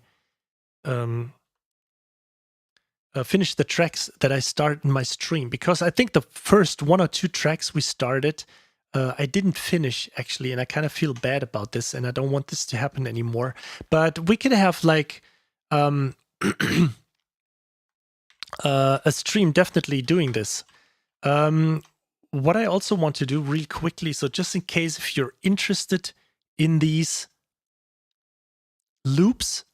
finish the tracks that I start in my stream, because I think the first 1 or 2 tracks we started, I didn't finish actually, and I kind of feel bad about this, and I don't want this to happen anymore. But we could have like a stream definitely doing this. What I also want to do real quickly, so just in case if you're interested in these loops,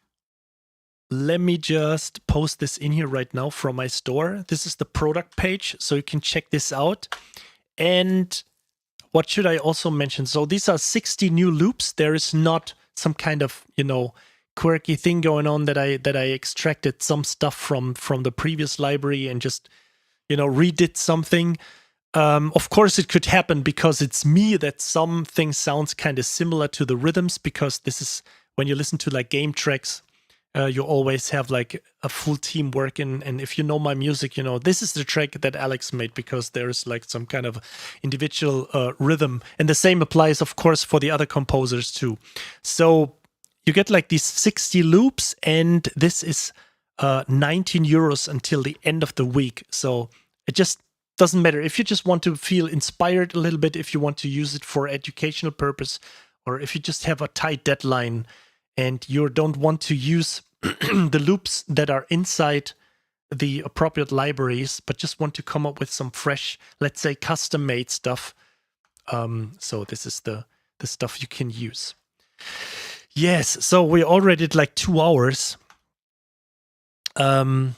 let me just post this in here right now from my store. This is the product page, so you can check this out. And what should I also mention? So these are 60 new loops. There is not some kind of, quirky thing going on that I extracted some stuff from the previous library and just, redid something. Of course, it could happen because it's me that something sounds kind of similar to the rhythms, because this is when you listen to like game tracks, you always have like a full team working. And if you know my music, this is the track that Alex made because there's like some kind of individual rhythm. And the same applies, of course, for the other composers too. So you get like these 60 loops, and this is 19 euros until the end of the week. So it just doesn't matter if you just want to feel inspired a little bit, if you want to use it for educational purpose, or if you just have a tight deadline and you don't want to use the loops that are inside the appropriate libraries, but just want to come up with some fresh, let's say, custom-made stuff. So this is the stuff you can use. Yes, so we already did like 2 hours. And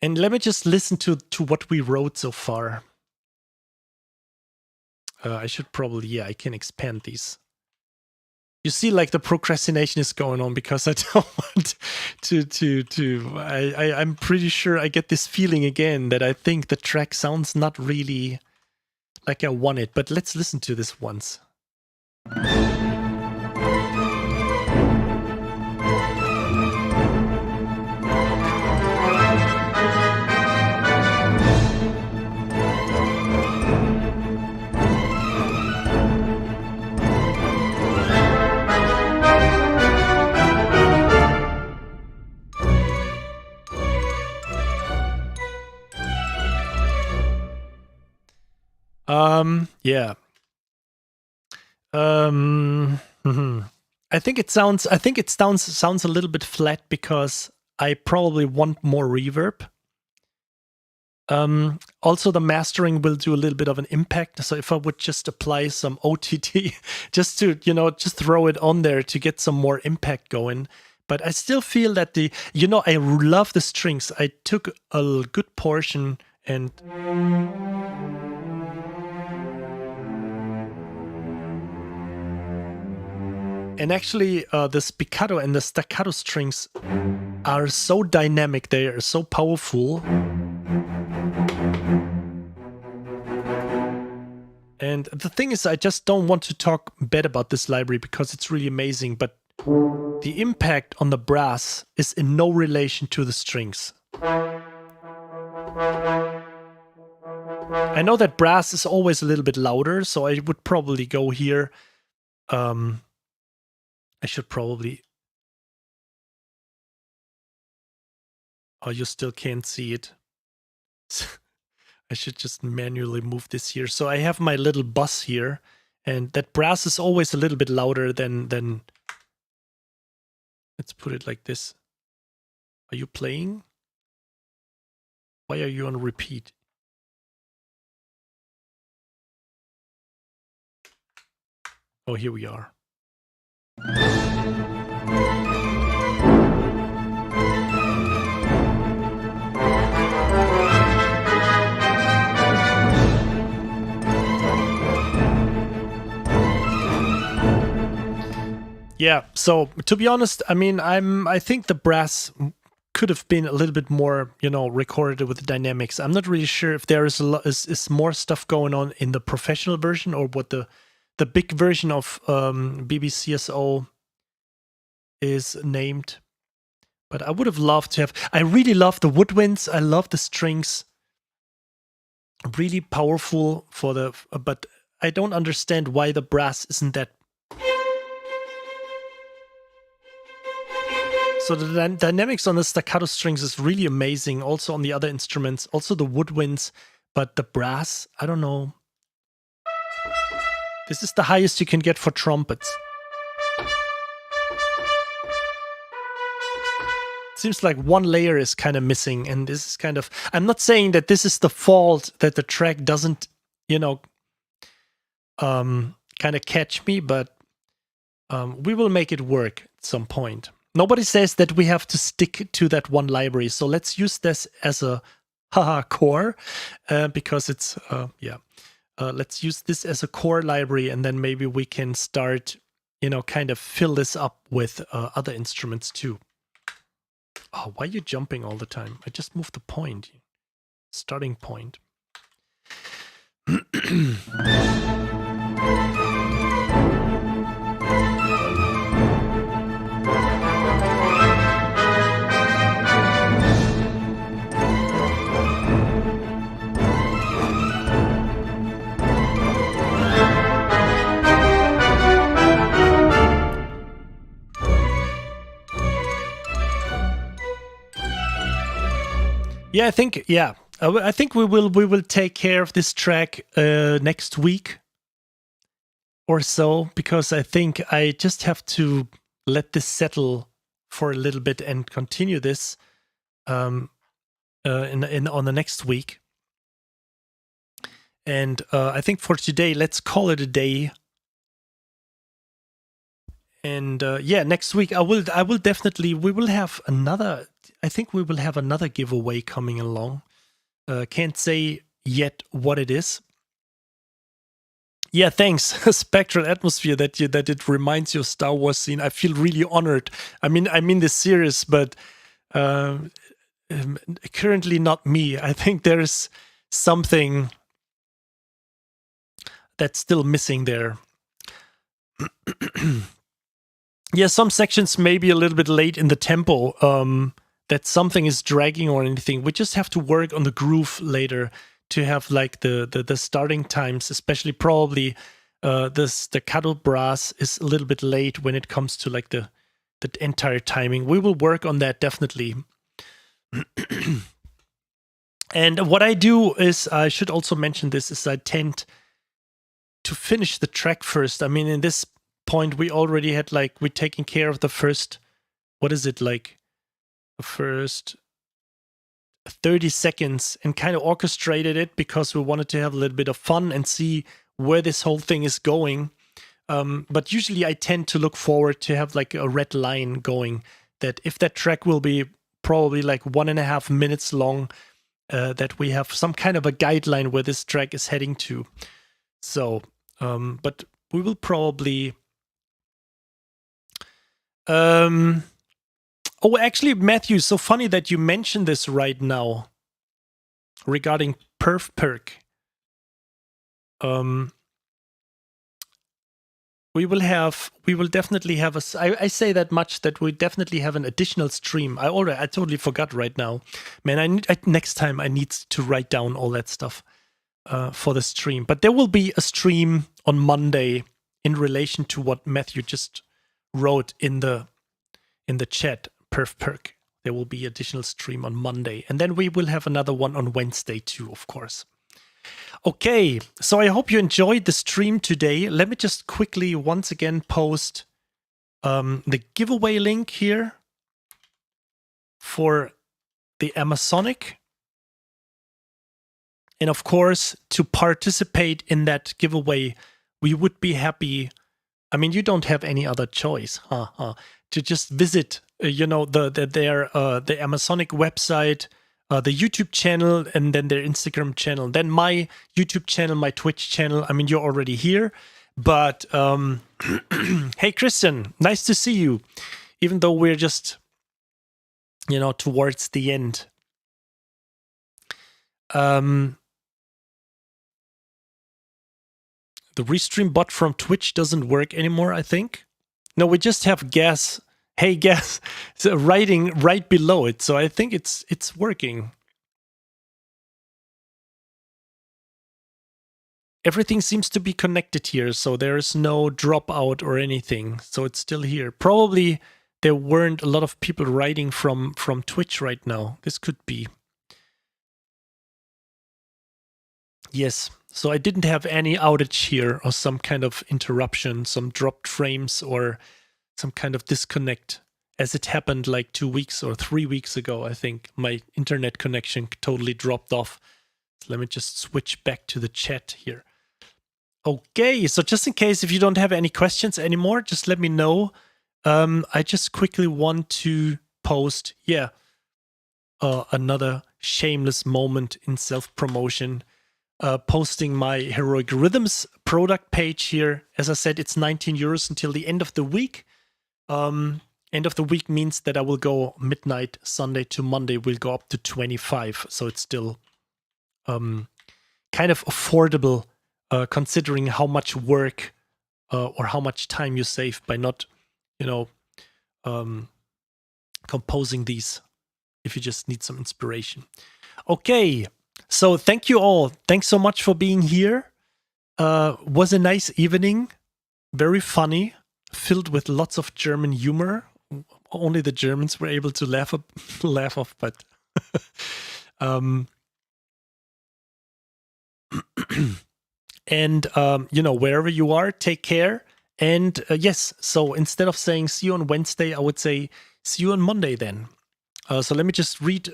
let me just listen to what we wrote so far. I should probably, I can expand these. You see, like the procrastination is going on because I don't want I'm pretty sure I get this feeling again that I think the track sounds not really like I want it. But let's listen to this once. Yeah. I think it sounds a little bit flat because I probably want more reverb. Also, the mastering will do a little bit of an impact. So if I would just apply some OTT, just to, just throw it on there to get some more impact going. But I still feel that I love the strings. I took a good portion and... And actually, the spiccato and the staccato strings are so dynamic. They are so powerful. And the thing is, I just don't want to talk bad about this library because it's really amazing. But the impact on the brass is in no relation to the strings. I know that brass is always a little bit louder, so I would probably go here. I should probably... Oh, you still can't see it. I should just manually move this here. So I have my little bus here, and that brass is always a little bit louder than... Let's put it like this. Are you playing? Why are you on repeat? Oh, here we are. Yeah, so to be honest, I mean, I think the brass could have been a little bit more, recorded with the dynamics. I'm not really sure if there is more stuff going on in the professional version or what the big version of BBCSO is named. But I would have loved to have... I really love the woodwinds. I love the strings. Really powerful for the... But I don't understand why the brass isn't that... So the dynamics on the staccato strings is really amazing. Also on the other instruments. Also the woodwinds. But the brass, I don't know. This is the highest you can get for trumpets. Seems like one layer is kind of missing, and this is kind of... I'm not saying that this is the fault that the track doesn't, kind of catch me, but we will make it work at some point. Nobody says that we have to stick to that one library. So let's use this as a core because it's, let's use this as a core library, and then maybe we can start, kind of fill this up with other instruments too. Oh, why are you jumping all the time? I just moved the point. Starting point. Yeah, I think we will take care of this track next week or so, because I think I just have to let this settle for a little bit and continue this on the next week. And I think for today, let's call it a day. And next week I will definitely, we will have another giveaway coming along. Can't say yet what it is. Yeah, thanks, Spectral Atmosphere, that it reminds you of Star Wars scene. I feel really honored. I mean this serious, but currently not me. I think there is something that's still missing there. Yeah, some sections may be a little bit late in the tempo, that something is dragging or anything. We just have to work on the groove later to have like the starting times, especially probably the staccato brass is a little bit late when it comes to like the entire timing. We will work on that definitely. And what I do is, I should also mention this, is I tend to finish the track first. I mean, in this point, we already had we're taking care of the first, the first 30 seconds and kind of orchestrated it because we wanted to have a little bit of fun and see where this whole thing is going. But usually I tend to look forward to have like a red line going, that if that track will be probably like 1.5 minutes long, that we have some kind of a guideline where this track is heading to. So, but we will probably... Oh, actually, Matthew, so funny that you mentioned this right now regarding Perk. We will definitely have I say that much, that we definitely have an additional stream. I totally forgot right now. Man, next time I need to write down all that stuff for the stream. But there will be a stream on Monday in relation to what Matthew just wrote in the chat. Perk. There will be additional stream on Monday, and then we will have another one on Wednesday too, of course. Okay, so I hope you enjoyed the stream today. Let me just quickly once again post the giveaway link here for the Amazonic. And of course, to participate in that giveaway, we would be happy. I mean, you don't have any other choice, to just visit the Amazonic website, the YouTube channel, and then their Instagram channel. Then my YouTube channel, my Twitch channel. I mean, you're already here, but hey, Christian, nice to see you. Even though we're just, towards the end. The restream bot from Twitch doesn't work anymore, I think. No, we just have Gas. Hey, Gas, so writing right below it. So I think it's working. Everything seems to be connected here, so there is no dropout or anything. So it's still here. Probably there weren't a lot of people writing from Twitch right now. This could be. Yes. So I didn't have any outage here or some kind of interruption, some dropped frames or some kind of disconnect, as it happened like 2 weeks or 3 weeks ago. I think my internet connection totally dropped off. So let me just switch back to the chat here. Okay, so just in case if you don't have any questions anymore, just let me know. I just quickly want to post, another shameless moment in self-promotion. Posting my Heroic Rhythms product page here. As I said, it's 19 euros until the end of the week. End of the week means that I will go midnight Sunday to Monday, will go up to 25. So it's still kind of affordable considering how much work or how much time you save by not, composing these if you just need some inspiration. Okay, so thank you all. Thanks so much for being here. Was a nice evening, very funny, filled with lots of German humor. Only the Germans were able to laugh off, but and wherever you are, take care. And yes, so instead of saying see you on Wednesday, I would say see you on Monday then. So let me just read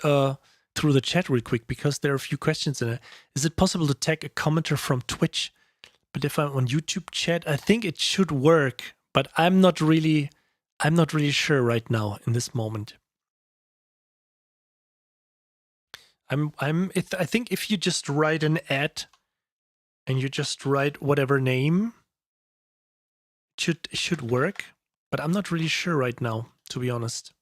through the chat real quick because there are a few questions in it. Is it possible to tag a commenter from Twitch? But if I'm on YouTube chat, I think it should work, but I'm not really sure right now in this moment. I think if you just write an ad and you just write whatever name, it should work, but I'm not really sure right now, to be honest.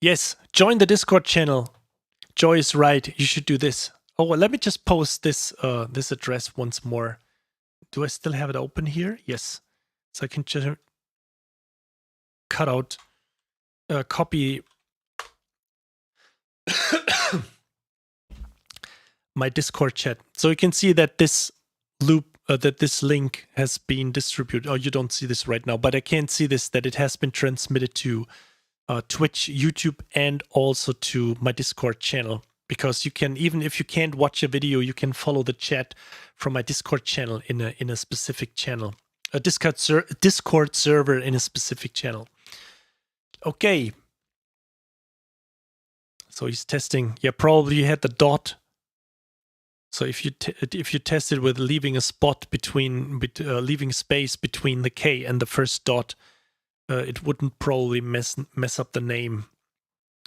Yes, join the Discord channel. Joy is right. You should do this. Oh, well, let me just post this this address once more. Do I still have it open here? Yes. So I can just cut out, copy my Discord chat. So you can see that this loop, that this link has been distributed. Oh, you don't see this right now, but I can see this, that it has been transmitted to Twitch, YouTube, and also to my Discord channel. Because you can, even if you can't watch a video, you can follow the chat from my Discord channel in a specific channel. A Discord server in a specific channel. Okay. So he's testing. Yeah, probably you had the dot. So if you test it with leaving a spot between, leaving space between the K and the first dot, it wouldn't probably mess up the name.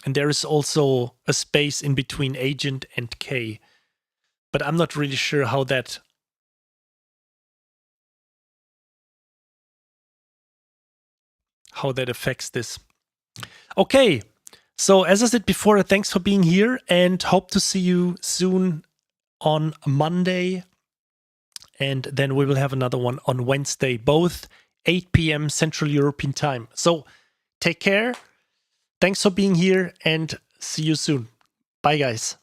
And there is also a space in between agent and K, but I'm not really sure how that affects this. Okay, so as I said before, thanks for being here and hope to see you soon on Monday. And then we will have another one on Wednesday, both 8 p.m. Central European Time. So take care. Thanks for being here and see you soon. Bye, guys.